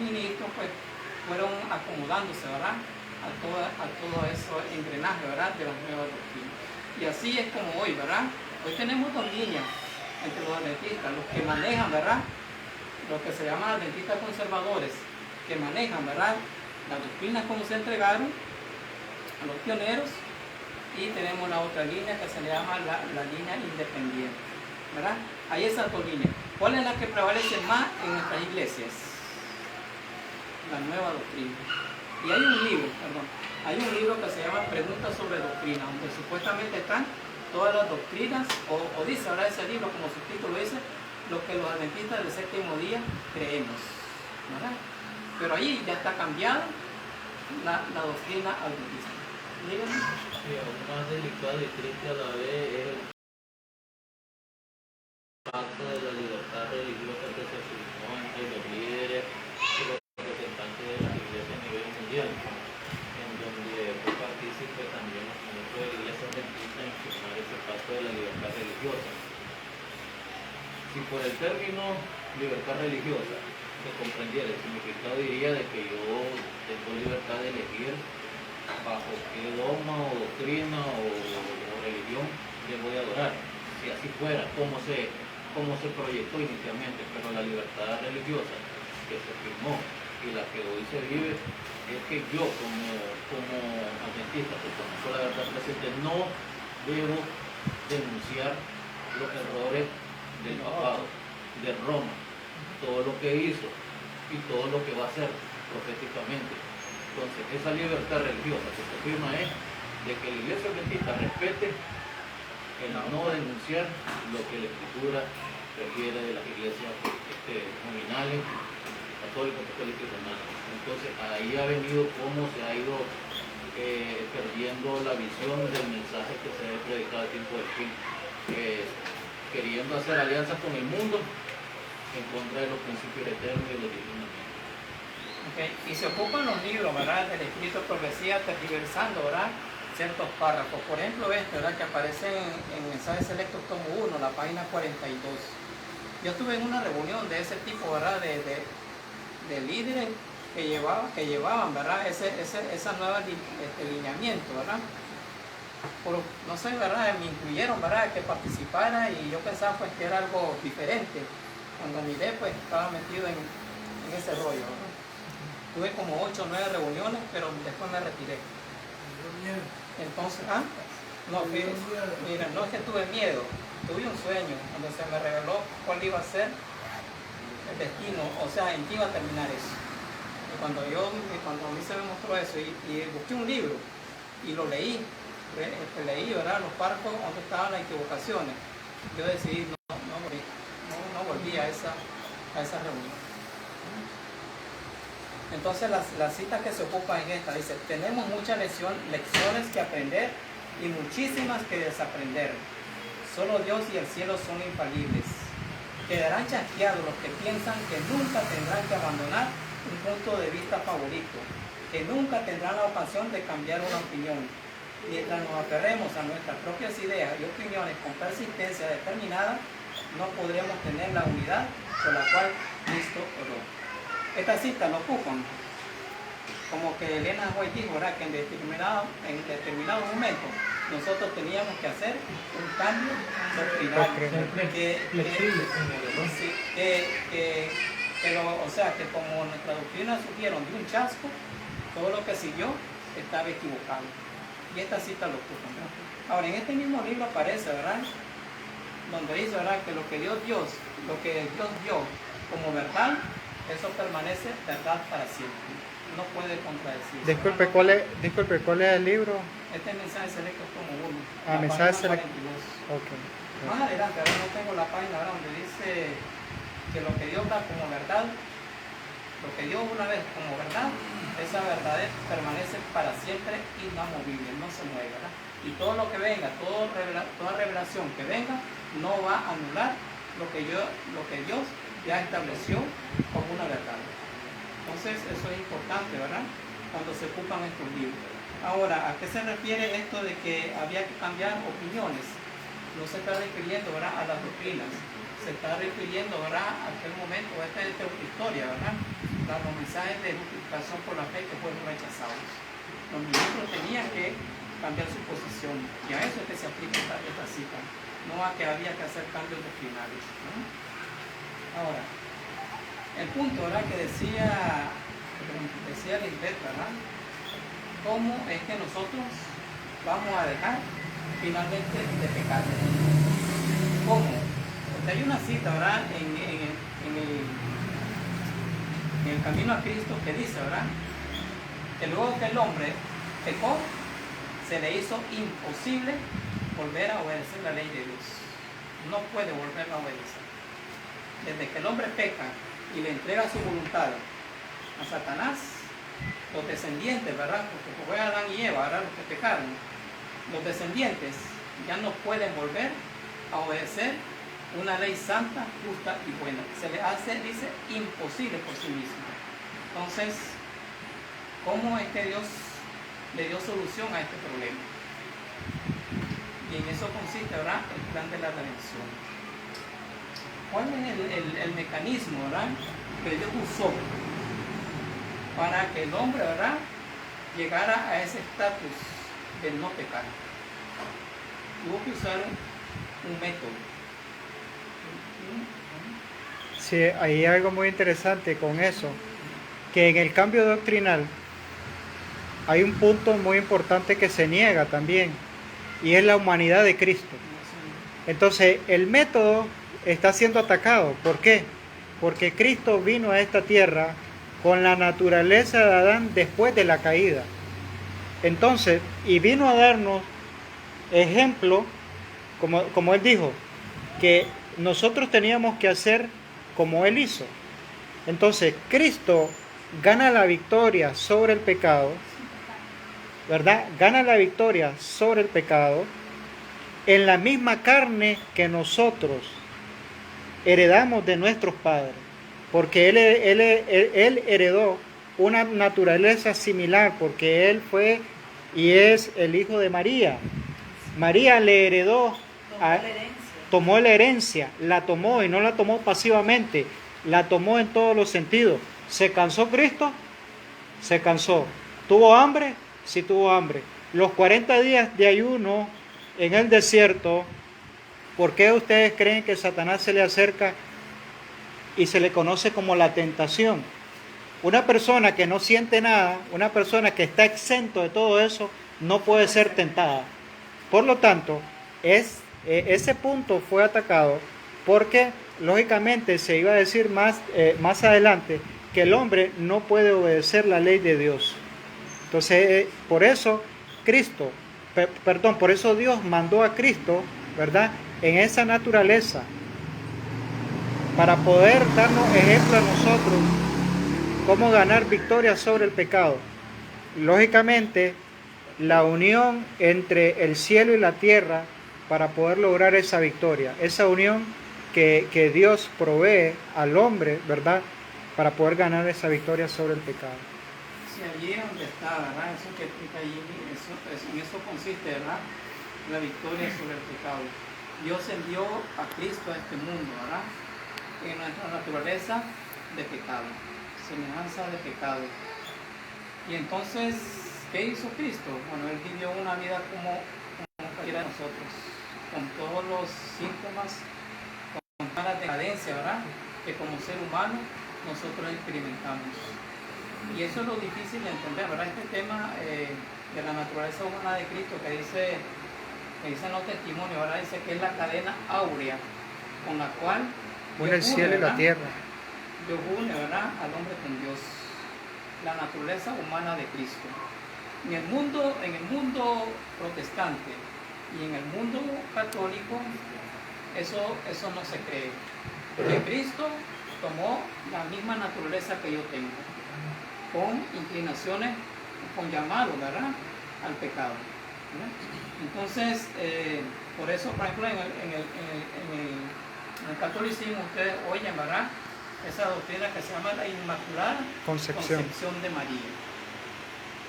ministros pues fueron acomodándose, ¿verdad?, a todo ese engranaje, ¿verdad?, de las nuevas doctrinas. Y así es como hoy, ¿verdad? Hoy tenemos dos líneas entre los adventistas, los que manejan, ¿verdad?, los que se llaman adventistas conservadores, que manejan, ¿verdad?, las doctrinas como se entregaron a los pioneros, y tenemos la otra línea que se le llama la línea independiente, ¿verdad? Hay esas dos líneas. ¿Cuál es la que prevalece más en nuestras iglesias? La nueva doctrina. Y hay un libro que se llama Preguntas sobre Doctrina, donde supuestamente están todas las doctrinas, o dice, ¿verdad?, ese libro, como su título dice, lo que los adventistas del séptimo día creemos, ¿verdad? Pero ahí ya está cambiada la doctrina adventista. Díganme. Sí, aún más delicado y triste a la vez es el pacto de la libertad religiosa que se firmó entre los líderes y los representantes de las iglesias a nivel mundial, en donde fue partícipe también los ministros de la iglesia adventista en firmar ese pacto de la libertad religiosa. Si por el término libertad religiosa se comprendiera, el significado diría de que yo tengo libertad de elegir bajo qué dogma o doctrina o religión le voy a adorar, si así fuera, como se proyectó inicialmente. Pero la libertad religiosa que se firmó y la que hoy se vive es que yo como adventista, que conozco la verdad presente, no debo denunciar los errores del papado, de Roma, todo lo que hizo y todo lo que va a hacer proféticamente. Entonces, esa libertad religiosa que se firma es de que la iglesia adventista respete el no denunciar lo que la escritura refiere de las iglesias nominales, católicas, apostólicas y romanas. Entonces, ahí ha venido cómo se ha ido perdiendo la visión del mensaje que se debe predicar al tiempo del fin, queriendo hacer alianzas con el mundo en contra de los principios eternos y de los divinos. Okay. Y se ocupan los libros, ¿verdad?, del Espíritu de Profecía, tergiversando, ¿verdad?, ciertos párrafos. Por ejemplo, ¿verdad?, que aparece en Mensajes Selectos tomo 1, la página 42. Yo estuve en una reunión de ese tipo, ¿verdad?, de líderes que llevaban, ¿verdad?, esa nueva lineamiento, ¿verdad? No sé, ¿verdad?, me incluyeron, ¿verdad?, que participara, y yo pensaba pues que era algo diferente. Cuando miré, pues estaba metido en ese rollo, ¿verdad? Tuve como 8 o 9 reuniones, pero después me retiré. Entonces, mira, no es que tuve miedo, tuve un sueño donde se me reveló cuál iba a ser el destino, o sea, en qué iba a terminar eso. Y cuando a mí se me mostró eso y busqué un libro y lo leí, leí, ¿verdad?, los párrafos donde estaban las equivocaciones, yo decidí no volví a esa reunión. Entonces la cita que se ocupa en esta dice: tenemos muchas lecciones que aprender y muchísimas que desaprender. Solo Dios y el cielo son infalibles. Quedarán chasqueados los que piensan que nunca tendrán que abandonar un punto de vista favorito, que nunca tendrán la ocasión de cambiar una opinión. Mientras nos aferremos a nuestras propias ideas y opiniones con persistencia determinada, no podremos tener la unidad por la cual Cristo oró. Esta cita lo ocupan como que Elena White dijo, ¿verdad?, que en determinado momento nosotros teníamos que hacer un cambio doctrinal, o sea, que como nuestra doctrina surgieron de un chasco, todo lo que siguió estaba equivocado. Y esta cita lo ocupan, ¿verdad? Ahora, en este mismo libro aparece, ¿verdad?, donde dice, ¿verdad?, que lo que Dios dio como verdad, eso permanece verdad para siempre. No puede contradecirse. Disculpe, ¿cuál es el libro? Este mensaje selecto es como uno. Mensaje selecto. Ok. Más adelante, ahora no tengo la página, ¿verdad?, donde dice que lo que Dios da como verdad, lo que dio una vez como verdad, esa verdad permanece para siempre inamovible, no se mueve, ¿verdad? Y todo lo que venga, toda revelación que venga, no va a anular lo que Dios ya estableció como una verdad. Entonces eso es importante, ¿verdad?, cuando se ocupan estos libros. Ahora, ¿a qué se refiere esto de que había que cambiar opiniones? No se está refiriendo, ¿verdad?, a las doctrinas, se está refiriendo, ¿verdad?, a aquel momento, esta es otra historia, ¿verdad?, los mensajes de justificación por la fe que fueron rechazados. Los ministros tenían que cambiar su posición, y a eso es que se aplica esta cita, no a que había que hacer cambios doctrinales, ¿no? Ahora, el punto, ¿verdad?, que decía Lisbeth, ¿verdad?, ¿cómo es que nosotros vamos a dejar finalmente de pecar? ¿Cómo? Porque hay una cita, ¿verdad?, en el camino a Cristo que dice, ¿verdad?, que luego que el hombre pecó, se le hizo imposible volver a obedecer la ley de Dios. No puede volver a obedecer. Desde que el hombre peca y le entrega su voluntad a Satanás, los descendientes, ¿verdad?, porque fue Adán y Eva, ¿verdad?, los que pecaron, los descendientes ya no pueden volver a obedecer una ley santa, justa y buena. Se le hace, dice, imposible por sí mismo. Entonces, ¿cómo es que Dios le dio solución a este problema? Y en eso consiste, ¿verdad?, el plan de la redención. ¿Cuál es el mecanismo, ¿verdad?, que Dios usó para que el hombre, ¿verdad?, llegara a ese estatus de no pecar? Tuvo que usar un método. Sí, hay algo muy interesante con eso, que en el cambio doctrinal hay un punto muy importante que se niega también, y es la humanidad de Cristo. Entonces, el método está siendo atacado. ¿Por qué? Porque Cristo vino a esta tierra con la naturaleza de Adán después de la caída. Entonces, y vino a darnos ejemplo, como Él dijo, que nosotros teníamos que hacer como Él hizo. Entonces, Cristo gana la victoria sobre el pecado, ¿verdad? Gana la victoria sobre el pecado en la misma carne que nosotros heredamos de nuestros padres, porque él heredó una naturaleza similar, porque Él fue y es el hijo de María. María le heredó, tomó la herencia, la tomó, y no la tomó pasivamente, la tomó en todos los sentidos. ¿Se cansó Cristo? Se cansó. ¿Tuvo hambre? Sí tuvo hambre. Los 40 días de ayuno en el desierto, ¿por qué ustedes creen que Satanás se le acerca y se le conoce como la tentación? Una persona que no siente nada, una persona que está exento de todo eso, no puede ser tentada. Por lo tanto, ese punto fue atacado porque, lógicamente, se iba a decir más adelante que el hombre no puede obedecer la ley de Dios. Entonces, por eso Cristo perdón, por eso Dios mandó a Cristo, ¿verdad? En esa naturaleza, para poder darnos ejemplo a nosotros cómo ganar victoria sobre el pecado. Lógicamente, la unión entre el cielo y la tierra para poder lograr esa victoria, esa unión que Dios provee al hombre, ¿verdad? Para poder ganar esa victoria sobre el pecado. Sí, allí es donde está, ¿verdad? Eso que explica allí, en eso consiste, ¿verdad? La victoria sobre el pecado. Dios envió a Cristo a este mundo, ¿verdad? En nuestra naturaleza de pecado, semejanza de pecado. Y entonces, ¿qué hizo Cristo? Bueno, Él vivió una vida como cualquiera de nosotros, con todos los síntomas, con toda la decadencia, ¿verdad? Que como ser humano nosotros experimentamos. Y eso es lo difícil de entender, ¿verdad? Este tema de la naturaleza humana de Cristo que dicen los testimonios, ¿verdad? Dice que es la cadena áurea con la cual une el cielo y la tierra. Dios une, ¿verdad?, al hombre con Dios. La naturaleza humana de Cristo. En el mundo protestante y en el mundo católico, eso no se cree. Que Cristo tomó la misma naturaleza que yo tengo, con inclinaciones, con llamado, ¿verdad?, al pecado, ¿verdad? Entonces, por eso, por ejemplo, en el catolicismo ustedes oyen, ¿verdad?, esa doctrina que se llama la Inmaculada Concepción de María.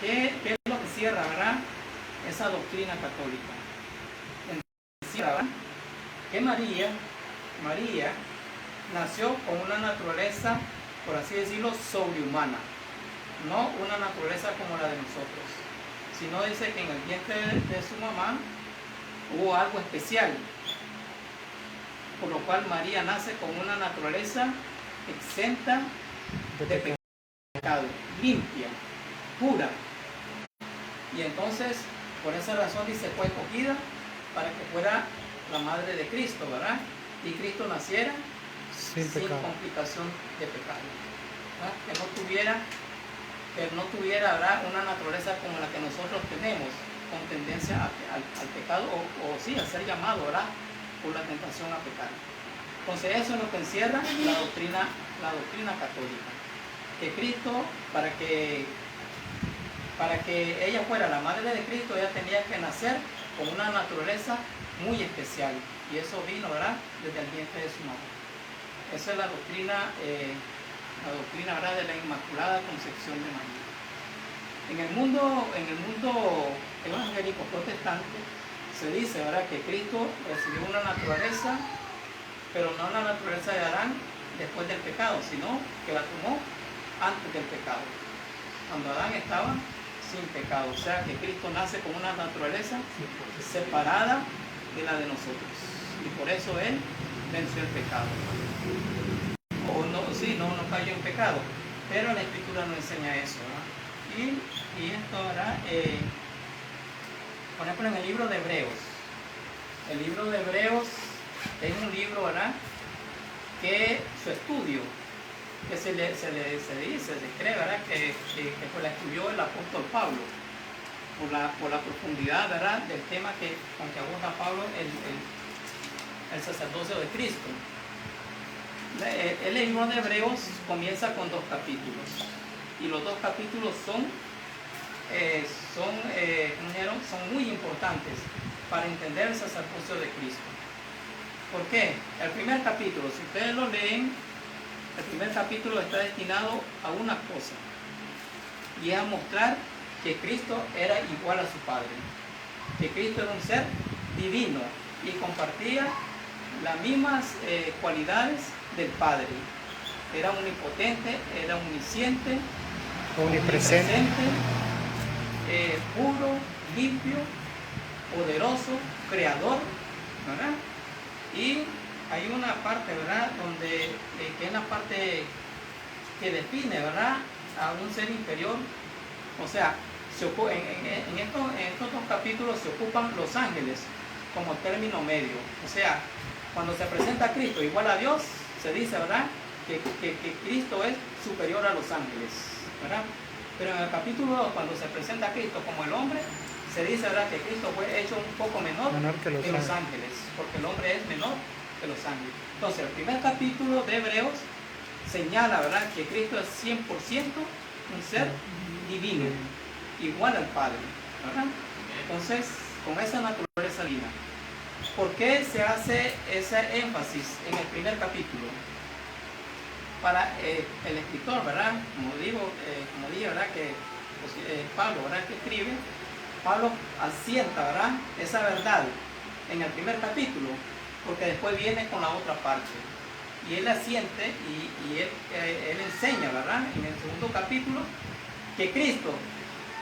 ¿Qué es lo que cierra, verdad?, esa doctrina católica? Cierra, ¿verdad?, que María nació con una naturaleza, por así decirlo, sobrehumana, no una naturaleza como la de nosotros, sino dice que en el vientre de su mamá hubo algo especial, por lo cual María nace con una naturaleza exenta de pecado, limpia, pura. Y entonces, por esa razón dice, fue escogida para que fuera la madre de Cristo, ¿verdad? Y Cristo naciera sin complicación de pecado, ¿verdad? Que no tuviera, ¿verdad?, una naturaleza como la que nosotros tenemos, con tendencia al pecado, o sí, a ser llamado, ¿verdad?, por la tentación a pecar. Entonces eso es lo que encierra la doctrina católica. Que Cristo, para que ella fuera la madre de Cristo, ella tenía que nacer con una naturaleza muy especial. Y eso vino, ¿verdad?, desde el vientre de su madre. Esa es la doctrina, ¿verdad?, de la Inmaculada Concepción de María. En el mundo evangélico protestante se dice, ¿verdad?, que Cristo recibió una naturaleza, pero no la naturaleza de Adán después del pecado, sino que la tomó antes del pecado, cuando Adán estaba sin pecado. O sea que Cristo nace con una naturaleza separada de la de nosotros, y por eso Él venció el pecado. No cayó en pecado, pero la Escritura no enseña eso, ¿verdad? Y esto, ¿verdad? Por ejemplo, en el libro de Hebreos, es un libro, ¿verdad?, que su estudio, que se cree, ¿verdad?, que la estudió el apóstol Pablo, por la profundidad, ¿verdad?, del tema con que aborda Pablo el sacerdocio de Cristo. El libro de Hebreos comienza con 2 capítulos, y los 2 capítulos son muy importantes para entender el sacerdocio de Cristo. ¿Por qué? El primer capítulo, si ustedes lo leen, el primer capítulo está destinado a una cosa, y es a mostrar que Cristo era igual a su Padre, que Cristo era un ser divino y compartía las mismas cualidades del Padre. Era omnipotente, era omnisciente, omnipresente, puro, limpio, poderoso, creador, ¿verdad? Y hay una parte, ¿verdad?, donde que es la parte que define, ¿verdad?, a un ser inferior. O sea, en estos 2 capítulos se ocupan los ángeles como término medio. O sea, cuando se presenta a Cristo igual a Dios, se dice, ¿verdad?, que Cristo es superior a los ángeles, ¿verdad? Pero en el capítulo 2, cuando se presenta a Cristo como el hombre, se dice, ¿verdad?, que Cristo fue hecho un poco menor que los ángeles, porque el hombre es menor que los ángeles. Entonces, el primer capítulo de Hebreos señala, ¿verdad?, que Cristo es 100% un ser divino, igual al Padre, ¿verdad? Entonces, con esa naturaleza divina. ¿Por qué se hace ese énfasis en el primer capítulo? Para el escritor, ¿verdad? Como dije, ¿verdad?, que pues, Pablo, ¿verdad?, que escribe, Pablo asienta, ¿verdad?, esa verdad en el primer capítulo, porque después viene con la otra parte. Y él asiente y él enseña, ¿verdad?, en el segundo capítulo, que Cristo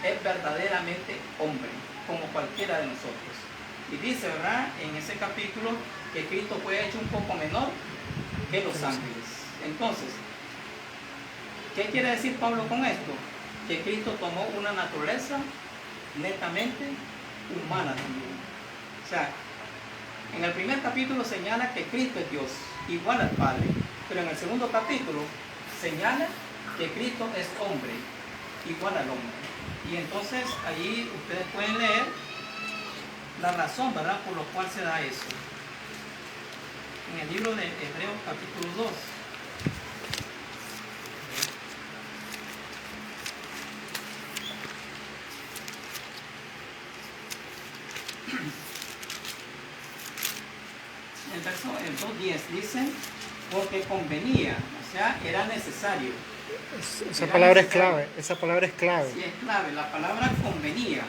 es verdaderamente hombre, como cualquiera de nosotros. Y dice, ¿verdad?, en ese capítulo, que Cristo fue hecho un poco menor que los ángeles. Entonces, ¿qué quiere decir Pablo con esto? Que Cristo tomó una naturaleza netamente humana también. O sea, en el primer capítulo señala que Cristo es Dios, igual al Padre, pero en el segundo capítulo señala que Cristo es hombre, igual al hombre. Y entonces ahí ustedes pueden leer la razón, ¿verdad?, por lo cual se da eso. En el libro de Hebreos capítulo 2. El 2.10 dice, porque convenía, o sea, era necesario. Esa palabra es clave, esa palabra es clave. Sí, es clave, la palabra convenía.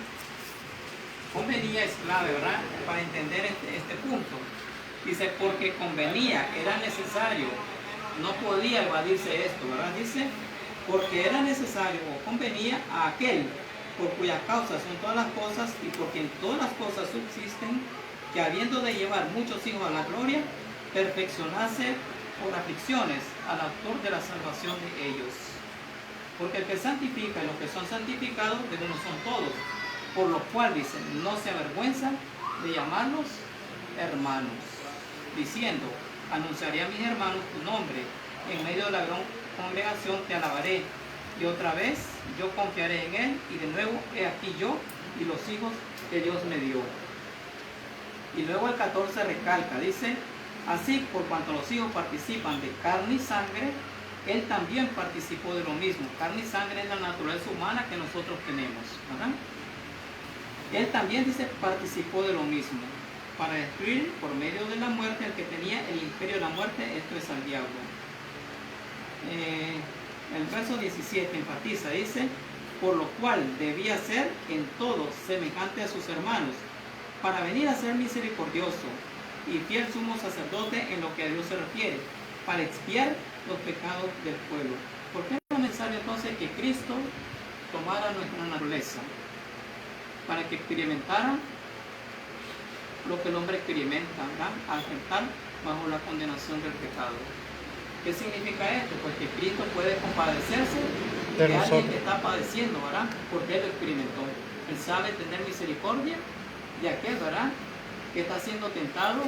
Convenía es clave, ¿verdad?, para entender este punto. Dice, porque convenía, era necesario, no podía evadirse esto, ¿verdad? Dice, porque era necesario o convenía a aquel por cuya causa son todas las cosas y por quien todas las cosas subsisten, que habiendo de llevar muchos hijos a la gloria, perfeccionase por aflicciones al autor de la salvación de ellos. Porque el que santifica y los que son santificados de uno son todos, por lo cual dicen, no se avergüenzan de llamarlos hermanos, diciendo, anunciaré a mis hermanos tu nombre, en medio de la gran congregación te alabaré, y otra vez yo confiaré en él, y de nuevo he aquí yo y los hijos que Dios me dio. Y luego el 14 recalca, dice, así por cuanto los hijos participan de carne y sangre, él también participó de lo mismo. Carne y sangre es la naturaleza humana que nosotros tenemos, ¿verdad? Él también, dice, participó de lo mismo, para destruir por medio de la muerte al que tenía el imperio de la muerte, esto es al diablo. El verso 17 enfatiza, dice, por lo cual debía ser en todo semejante a sus hermanos, para venir a ser misericordioso y fiel sumo sacerdote en lo que a Dios se refiere, para expiar los pecados del pueblo. ¿Por qué era necesario entonces que Cristo tomara nuestra naturaleza? Para que experimentara lo que el hombre experimenta, ¿verdad?, al estar bajo la condenación del pecado. ¿Qué significa esto? Pues que Cristo puede compadecerse de alguien que está padeciendo, ¿verdad?, porque Él lo experimentó. Él sabe tener misericordia de aquel, ¿verdad?, que está siendo tentado,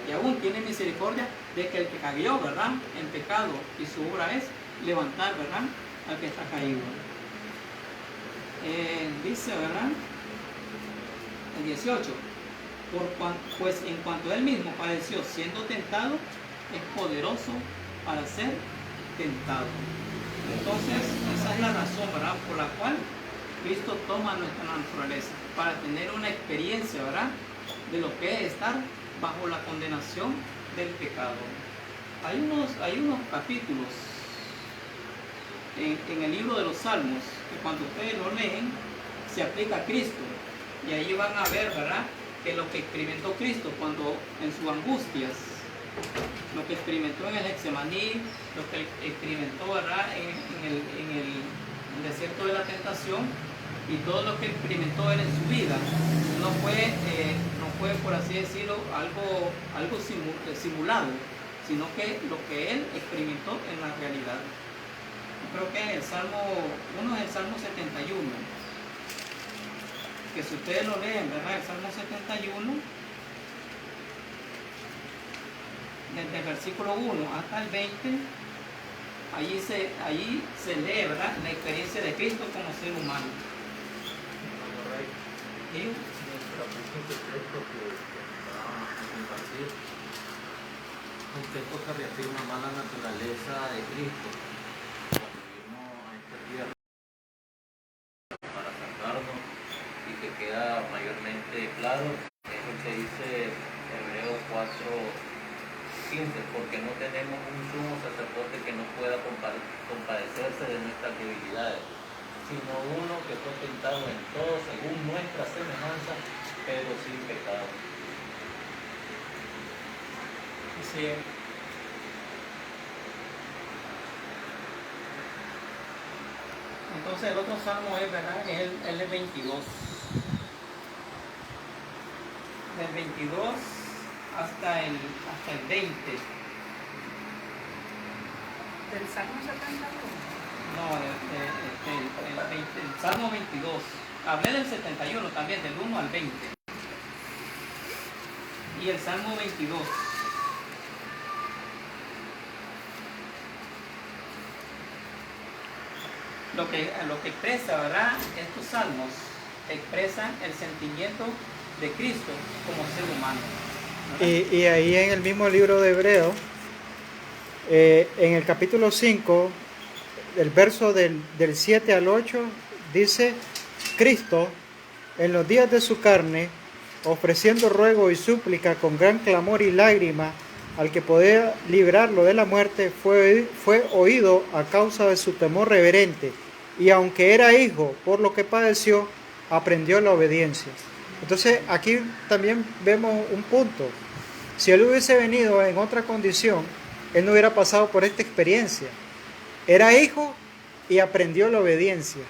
y aún tiene misericordia de que el que cayó, ¿verdad?, en pecado, y su obra es levantar, ¿verdad?, al que está caído. Dice, ¿verdad?, el 18, pues en cuanto él mismo padeció siendo tentado, es poderoso para ser tentado. Entonces, esa es la razón, ¿verdad?, por la cual Cristo toma nuestra naturaleza, para tener una experiencia, ¿verdad?, de lo que es estar bajo la condenación del pecado. Hay unos capítulos en el libro de los Salmos que cuando ustedes lo leen se aplica a Cristo, y ahí van a ver, ¿verdad?, que lo que experimentó Cristo cuando en sus angustias, lo que experimentó en el Getsemaní, lo que experimentó, ¿verdad?, en el desierto de la tentación, y todo lo que experimentó él en su vida no fue por así decirlo algo simulado, sino que lo que él experimentó en la realidad. Creo que el Salmo, uno es el Salmo 71, que si ustedes lo leen, ¿verdad?, el Salmo 71, desde el versículo 1 hasta el 20, allí se lee, ¿verdad?, la experiencia de Cristo como ser humano. Y nuestro principio texto que va a compartir un texto que reafirma más la naturaleza de Cristo cuando vino a esta tierra para salvarnos y que queda mayormente claro es lo que dice Hebreos 4:15, porque no tenemos un sumo sacerdote que no pueda compadecerse de nuestras debilidades, sino uno que fue tentado en todo según nuestra semejanza, pero sin pecado. Así es. Entonces el otro salmo es, ¿verdad? Es el 22. Del 22 hasta el 20. Del Salmo 71. No, el Salmo 22. Hablé del 71 también, del 1 al 20. Y el Salmo 22. Lo que expresa, ¿verdad? Estos salmos expresan el sentimiento de Cristo como ser humano, ¿verdad? Y ahí en el mismo libro de Hebreos, en el capítulo 5, el verso del 7 al 8, dice: Cristo, en los días de su carne, ofreciendo ruego y súplica con gran clamor y lágrima al que podía librarlo de la muerte, fue oído a causa de su temor reverente, y aunque era hijo, por lo que padeció, aprendió la obediencia. Entonces aquí también vemos un punto. Si él hubiese venido en otra condición, él no hubiera pasado por esta experiencia. Era hijo y aprendió la obediencia,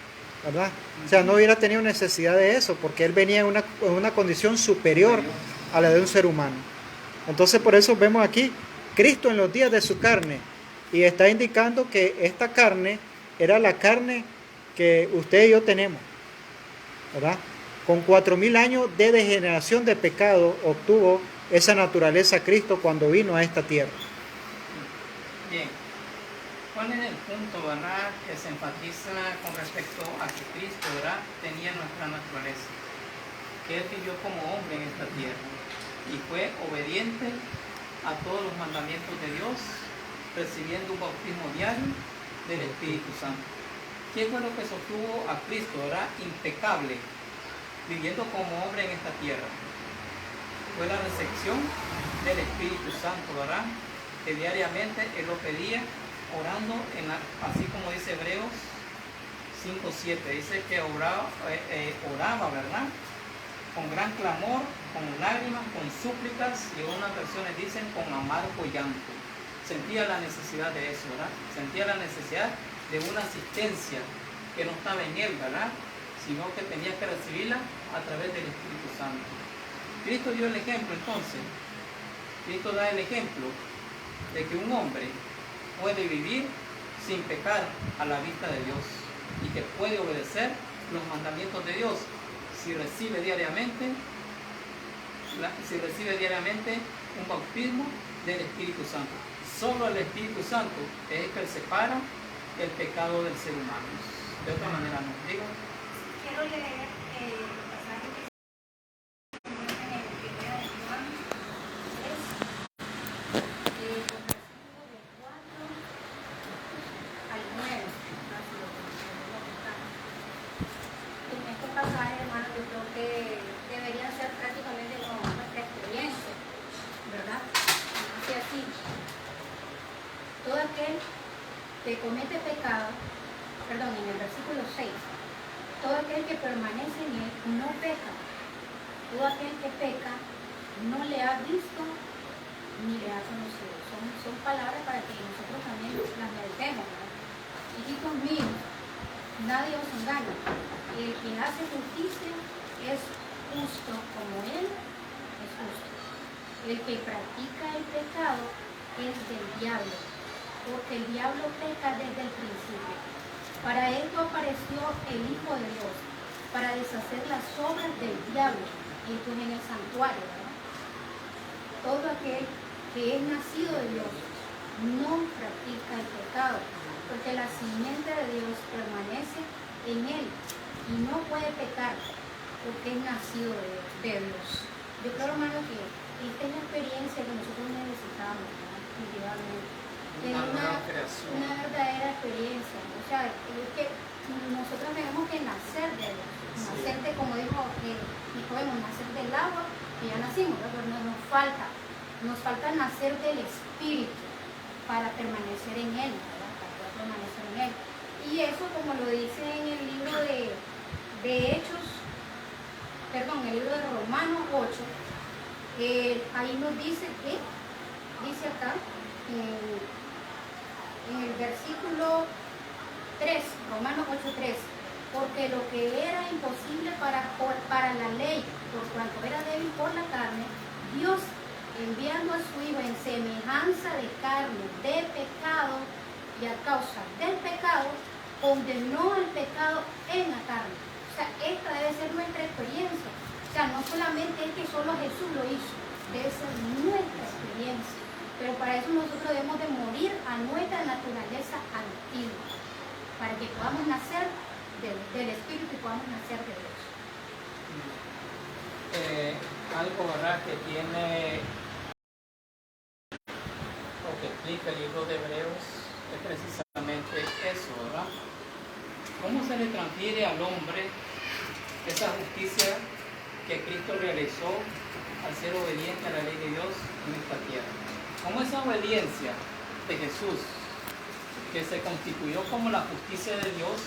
¿verdad? O sea, no hubiera tenido necesidad de eso, porque él venía en una condición superior a la de un ser humano. Entonces por eso vemos aquí Cristo en los días de su carne, y está indicando que esta carne era la carne que usted y yo tenemos, ¿verdad? Con 4,000 años de degeneración de pecado obtuvo esa naturaleza Cristo cuando vino a esta tierra. Bien, ¿cuál es el punto, verdad, que se enfatiza con respecto a que Cristo, verdad, tenía nuestra naturaleza? Que Él vivió como hombre en esta tierra y fue obediente a todos los mandamientos de Dios, recibiendo un bautismo diario del Espíritu Santo. ¿Qué fue lo que sostuvo a Cristo, verdad, impecable, viviendo como hombre en esta tierra? Fue la recepción del Espíritu Santo, ¿verdad? Que diariamente Él lo pedía, orando, así como dice Hebreos 5:7, dice que oraba, ¿verdad? Con gran clamor, con lágrimas, con súplicas, y unas versiones dicen con amargo llanto. Sentía la necesidad de eso, ¿verdad? Sentía la necesidad de una asistencia que no estaba en él, ¿verdad? Sino que tenía que recibirla a través del Espíritu Santo. Cristo dio el ejemplo, entonces. Cristo da el ejemplo de que un hombre puede vivir sin pecar a la vista de Dios y que puede obedecer los mandamientos de Dios si recibe diariamente un bautismo del Espíritu Santo. Solo el Espíritu Santo es el que separa el pecado del ser humano. De otra manera no. Digo. Quiero leer el pasaje que se encuentra en el primero de Juan 3, versículos del 4 al 9. En este pasaje, hermano, yo creo que debería ser prácticamente como nuestra experiencia, ¿verdad? Dice así: todo aquel que comete pecado, perdón, en el versículo 6, todo aquel que permanece en él no peca. Todo aquel que peca no le ha visto ni le ha conocido. Son palabras para que nosotros también las meditemos, ¿verdad? Hijitos míos, nadie os engaña. El que hace justicia es justo como él es justo. El que practica el pecado es del diablo, porque el diablo peca desde el principio. Para esto apareció el Hijo de Dios, para deshacer las obras del diablo. Y esto es en el santuario, ¿verdad? Todo aquel que es nacido de Dios no practica el pecado, porque la simiente de Dios permanece en él y no puede pecar. porque es nacido de Dios. Yo creo, hermano, que esta es la experiencia que nosotros necesitamos, ¿no? Individualmente. Tener nueva creación. una verdadera experiencia. O sea, es que nosotros tenemos que nacer de Dios. Nacer de, como dijo Nicodemo, nacer del agua, que ya nacimos, ¿no? Pero nos falta nacer del Espíritu para permanecer en Él, ¿verdad? Para poder permanecer en Él. Y eso, como lo dice en el libro de el libro de Romanos 8, ahí nos dice que, dice acá, en el versículo 3, Romanos 8:3, porque lo que era imposible para la ley, por cuanto era débil por la carne, Dios, enviando a su Hijo en semejanza de carne, de pecado, y a causa del pecado, condenó al pecado en la carne. O sea, esta debe ser nuestra experiencia. O sea, no solamente es que solo Jesús lo hizo, debe ser nuestra experiencia. Pero para eso nosotros debemos de morir a nuestra naturaleza antigua, para que podamos nacer del Espíritu y podamos nacer de Dios. Algo, ¿verdad?, que tiene, o que explica el libro de Hebreos, es precisamente eso, ¿verdad? ¿Cómo se le transfiere al hombre esa justicia que Cristo realizó al ser obediente a la ley de Dios en esta tierra? ¿Cómo esa obediencia de Jesús, que se constituyó como la justicia de Dios,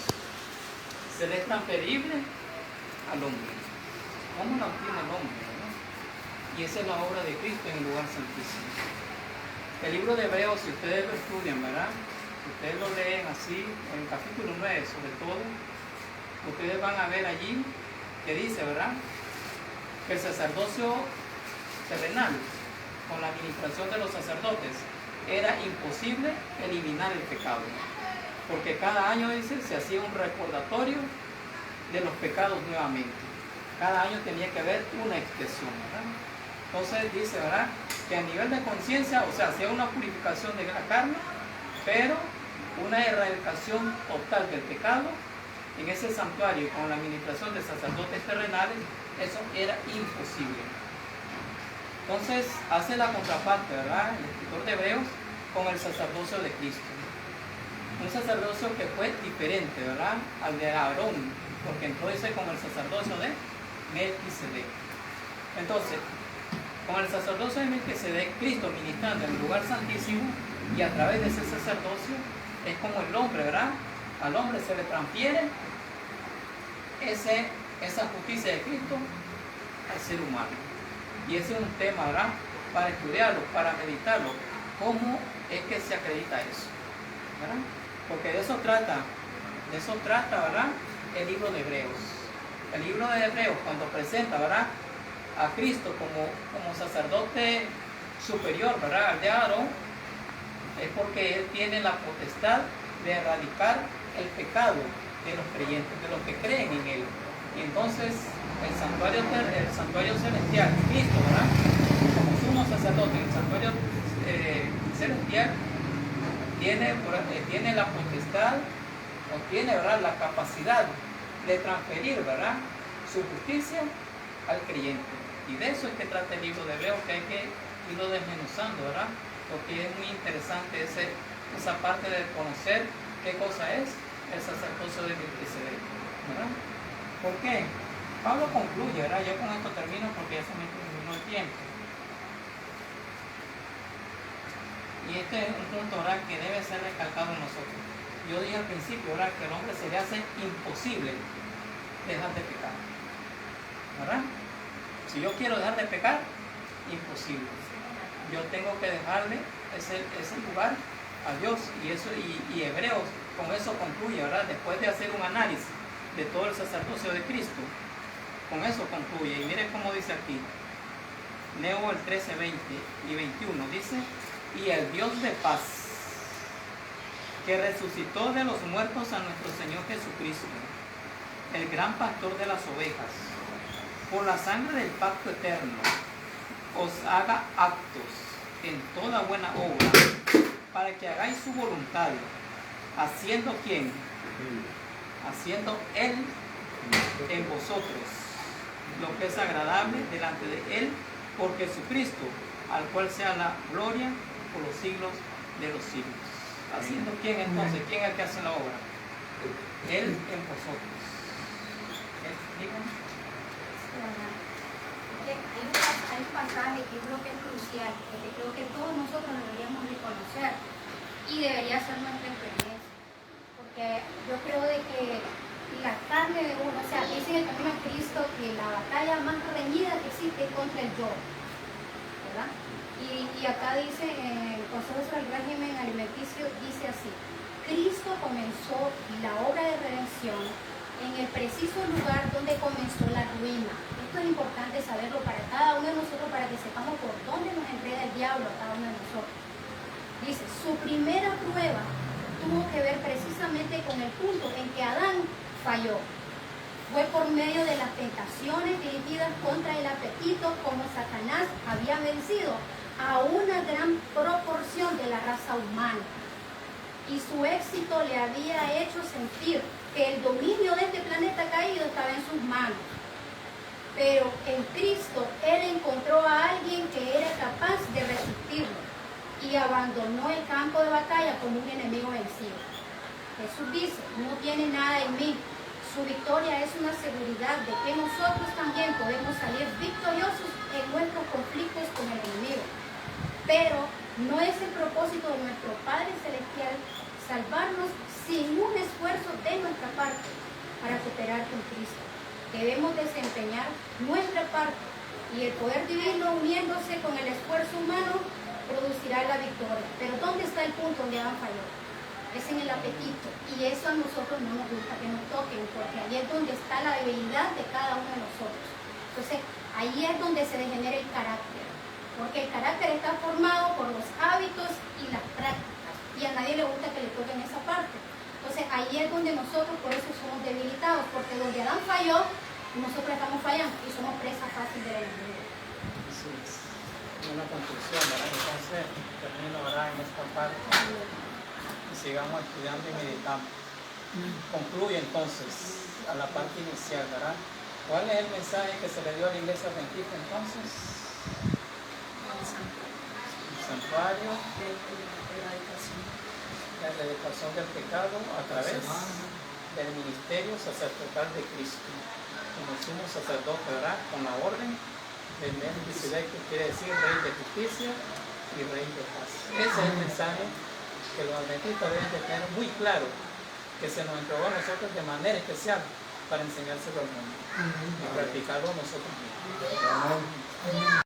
se le es transferible al hombre? ¿Cómo la obtiene el hombre, ¿no? Y esa es la obra de Cristo en el lugar santísimo. El libro de Hebreos, si ustedes lo estudian, ¿verdad?, si ustedes lo leen así, en el capítulo 9 sobre todo, ustedes van a ver allí que dice, ¿verdad?, que el sacerdocio terrenal, con la administración de los sacerdotes, era imposible eliminar el pecado, porque cada año, dice, se hacía un recordatorio de los pecados nuevamente. Cada año tenía que haber una expiación, ¿verdad? Entonces dice, ¿verdad?, que a nivel de conciencia, o sea, hacía una purificación de la carne, pero una erradicación total del pecado en ese santuario con la administración de sacerdotes terrenales, eso era imposible. Entonces hace la contraparte, ¿verdad?, el escritor de Hebreos, con el sacerdocio de Cristo. Un sacerdocio que fue diferente, ¿verdad?, al de Aarón, porque entró, dice, con el sacerdocio de Melquisedec. Entonces, con el sacerdocio de Melquisedec, Cristo ministrando en el lugar santísimo, y a través de ese sacerdocio es como el hombre, ¿verdad?, al hombre se le transfiere esa justicia de Cristo al ser humano. Y ese es un tema, ¿verdad?, para estudiarlo, para meditarlo. ¿Cómo es que se acredita eso? ¿Verdad? Porque de eso trata, ¿verdad?, el libro de Hebreos. El libro de Hebreos, cuando presenta, ¿verdad?, a Cristo como sacerdote superior, ¿verdad?, al de Aarón, es porque Él tiene la potestad de erradicar el pecado de los creyentes, de los que creen en Él. Y entonces el santuario celestial, Cristo, ¿verdad?, como sumo sacerdote, el santuario celestial tiene la potestad, o tiene, ¿verdad?, la capacidad de transferir, ¿verdad?, su justicia al creyente. Y de eso es que trata el libro de Hebreos, que hay que irlo desmenuzando, ¿verdad?, porque es muy interesante esa parte de conocer qué cosa es el sacerdocio de Melquisedec, ¿verdad? ¿Por qué? Pablo concluye, ¿verdad? Yo con esto termino porque ya se me terminó el tiempo. Y este es un punto, ¿verdad?, que debe ser recalcado en nosotros. Yo dije al principio, ¿verdad?, que al hombre se le hace imposible dejar de pecar, ¿verdad? Si yo quiero dejar de pecar, imposible. Yo tengo que dejarle ese lugar a Dios, y Hebreos con eso concluye, ¿verdad?, después de hacer un análisis de todo el sacerdocio de Cristo, con eso concluye. Y mire cómo dice aquí, leo el 13, 20 y 21, dice: y el Dios de paz, que resucitó de los muertos a nuestro Señor Jesucristo, el gran pastor de las ovejas, por la sangre del pacto eterno, os haga aptos en toda buena obra, para que hagáis su voluntad, haciendo ¿quién? Haciendo Él en vosotros lo que es agradable delante de Él por Jesucristo, al cual sea la gloria por los siglos de los siglos. ¿Haciendo quién entonces? ¿Quién es el que hace la obra? Él en vosotros. Díganme. Hay un pasaje que creo que es crucial, que creo que todos nosotros deberíamos reconocer y debería ser nuestra experiencia. Porque yo creo de que la carne de uno, o sea, dice en el camino a Cristo que la batalla más reñida que existe es contra el yo, ¿verdad? Y acá dice, en el Consejo sobre el Régimen Alimenticio, dice así: Cristo comenzó la obra de redención en el preciso lugar donde comenzó la ruina. Esto es importante saberlo para cada uno de nosotros, para que sepamos por dónde nos enreda el diablo a cada uno de nosotros. Dice, su primera prueba tuvo que ver precisamente con el punto en que Adán falló. Fue por medio de las tentaciones dirigidas contra el apetito como Satanás había vencido a una gran proporción de la raza humana. Y su éxito le había hecho sentir que el dominio de este planeta caído estaba en sus manos. Pero en Cristo Él encontró a alguien que era capaz de resistirlo y abandonó el campo de batalla como un enemigo vencido. Jesús dice, no tiene nada en mí. Su victoria es una seguridad de que nosotros también podemos salir victoriosos en nuestros conflictos con el enemigo. Pero no es el propósito de nuestro Padre Celestial salvarnos sin un esfuerzo de nuestra parte para cooperar con Cristo. Debemos desempeñar nuestra parte y el poder divino uniéndose con el esfuerzo humano producirá la victoria. Pero ¿dónde está el punto donde Adán falló? Es en el apetito, y eso a nosotros no nos gusta que nos toquen, porque ahí es donde está la debilidad de cada uno de nosotros. Entonces ahí es donde se degenera el carácter, porque el carácter está formado por los hábitos y las prácticas, y a nadie le gusta que le toquen esa parte. Entonces ahí es donde nosotros por eso somos debilitados, porque donde Adán falló, nosotros estamos fallando y somos presa fácil del enemigo. Sí, es una conclusión, ¿verdad? Entonces termino ahora en esta parte y sigamos estudiando y meditando. Concluye entonces a la parte inicial, ¿verdad? ¿Cuál es el mensaje que se le dio a la iglesia adventista entonces? El santuario, la erradicación del pecado a través del ministerio sacerdotal de Cristo, como sumo sacerdote, ¿verdad? Con la orden del Melquisedec, que quiere decir rey de justicia y rey de paz. Ese es el mensaje que los adventistas deben de tener muy claro, que se nos entregó a nosotros de manera especial para enseñárselo al mundo y practicarlo nosotros mismos.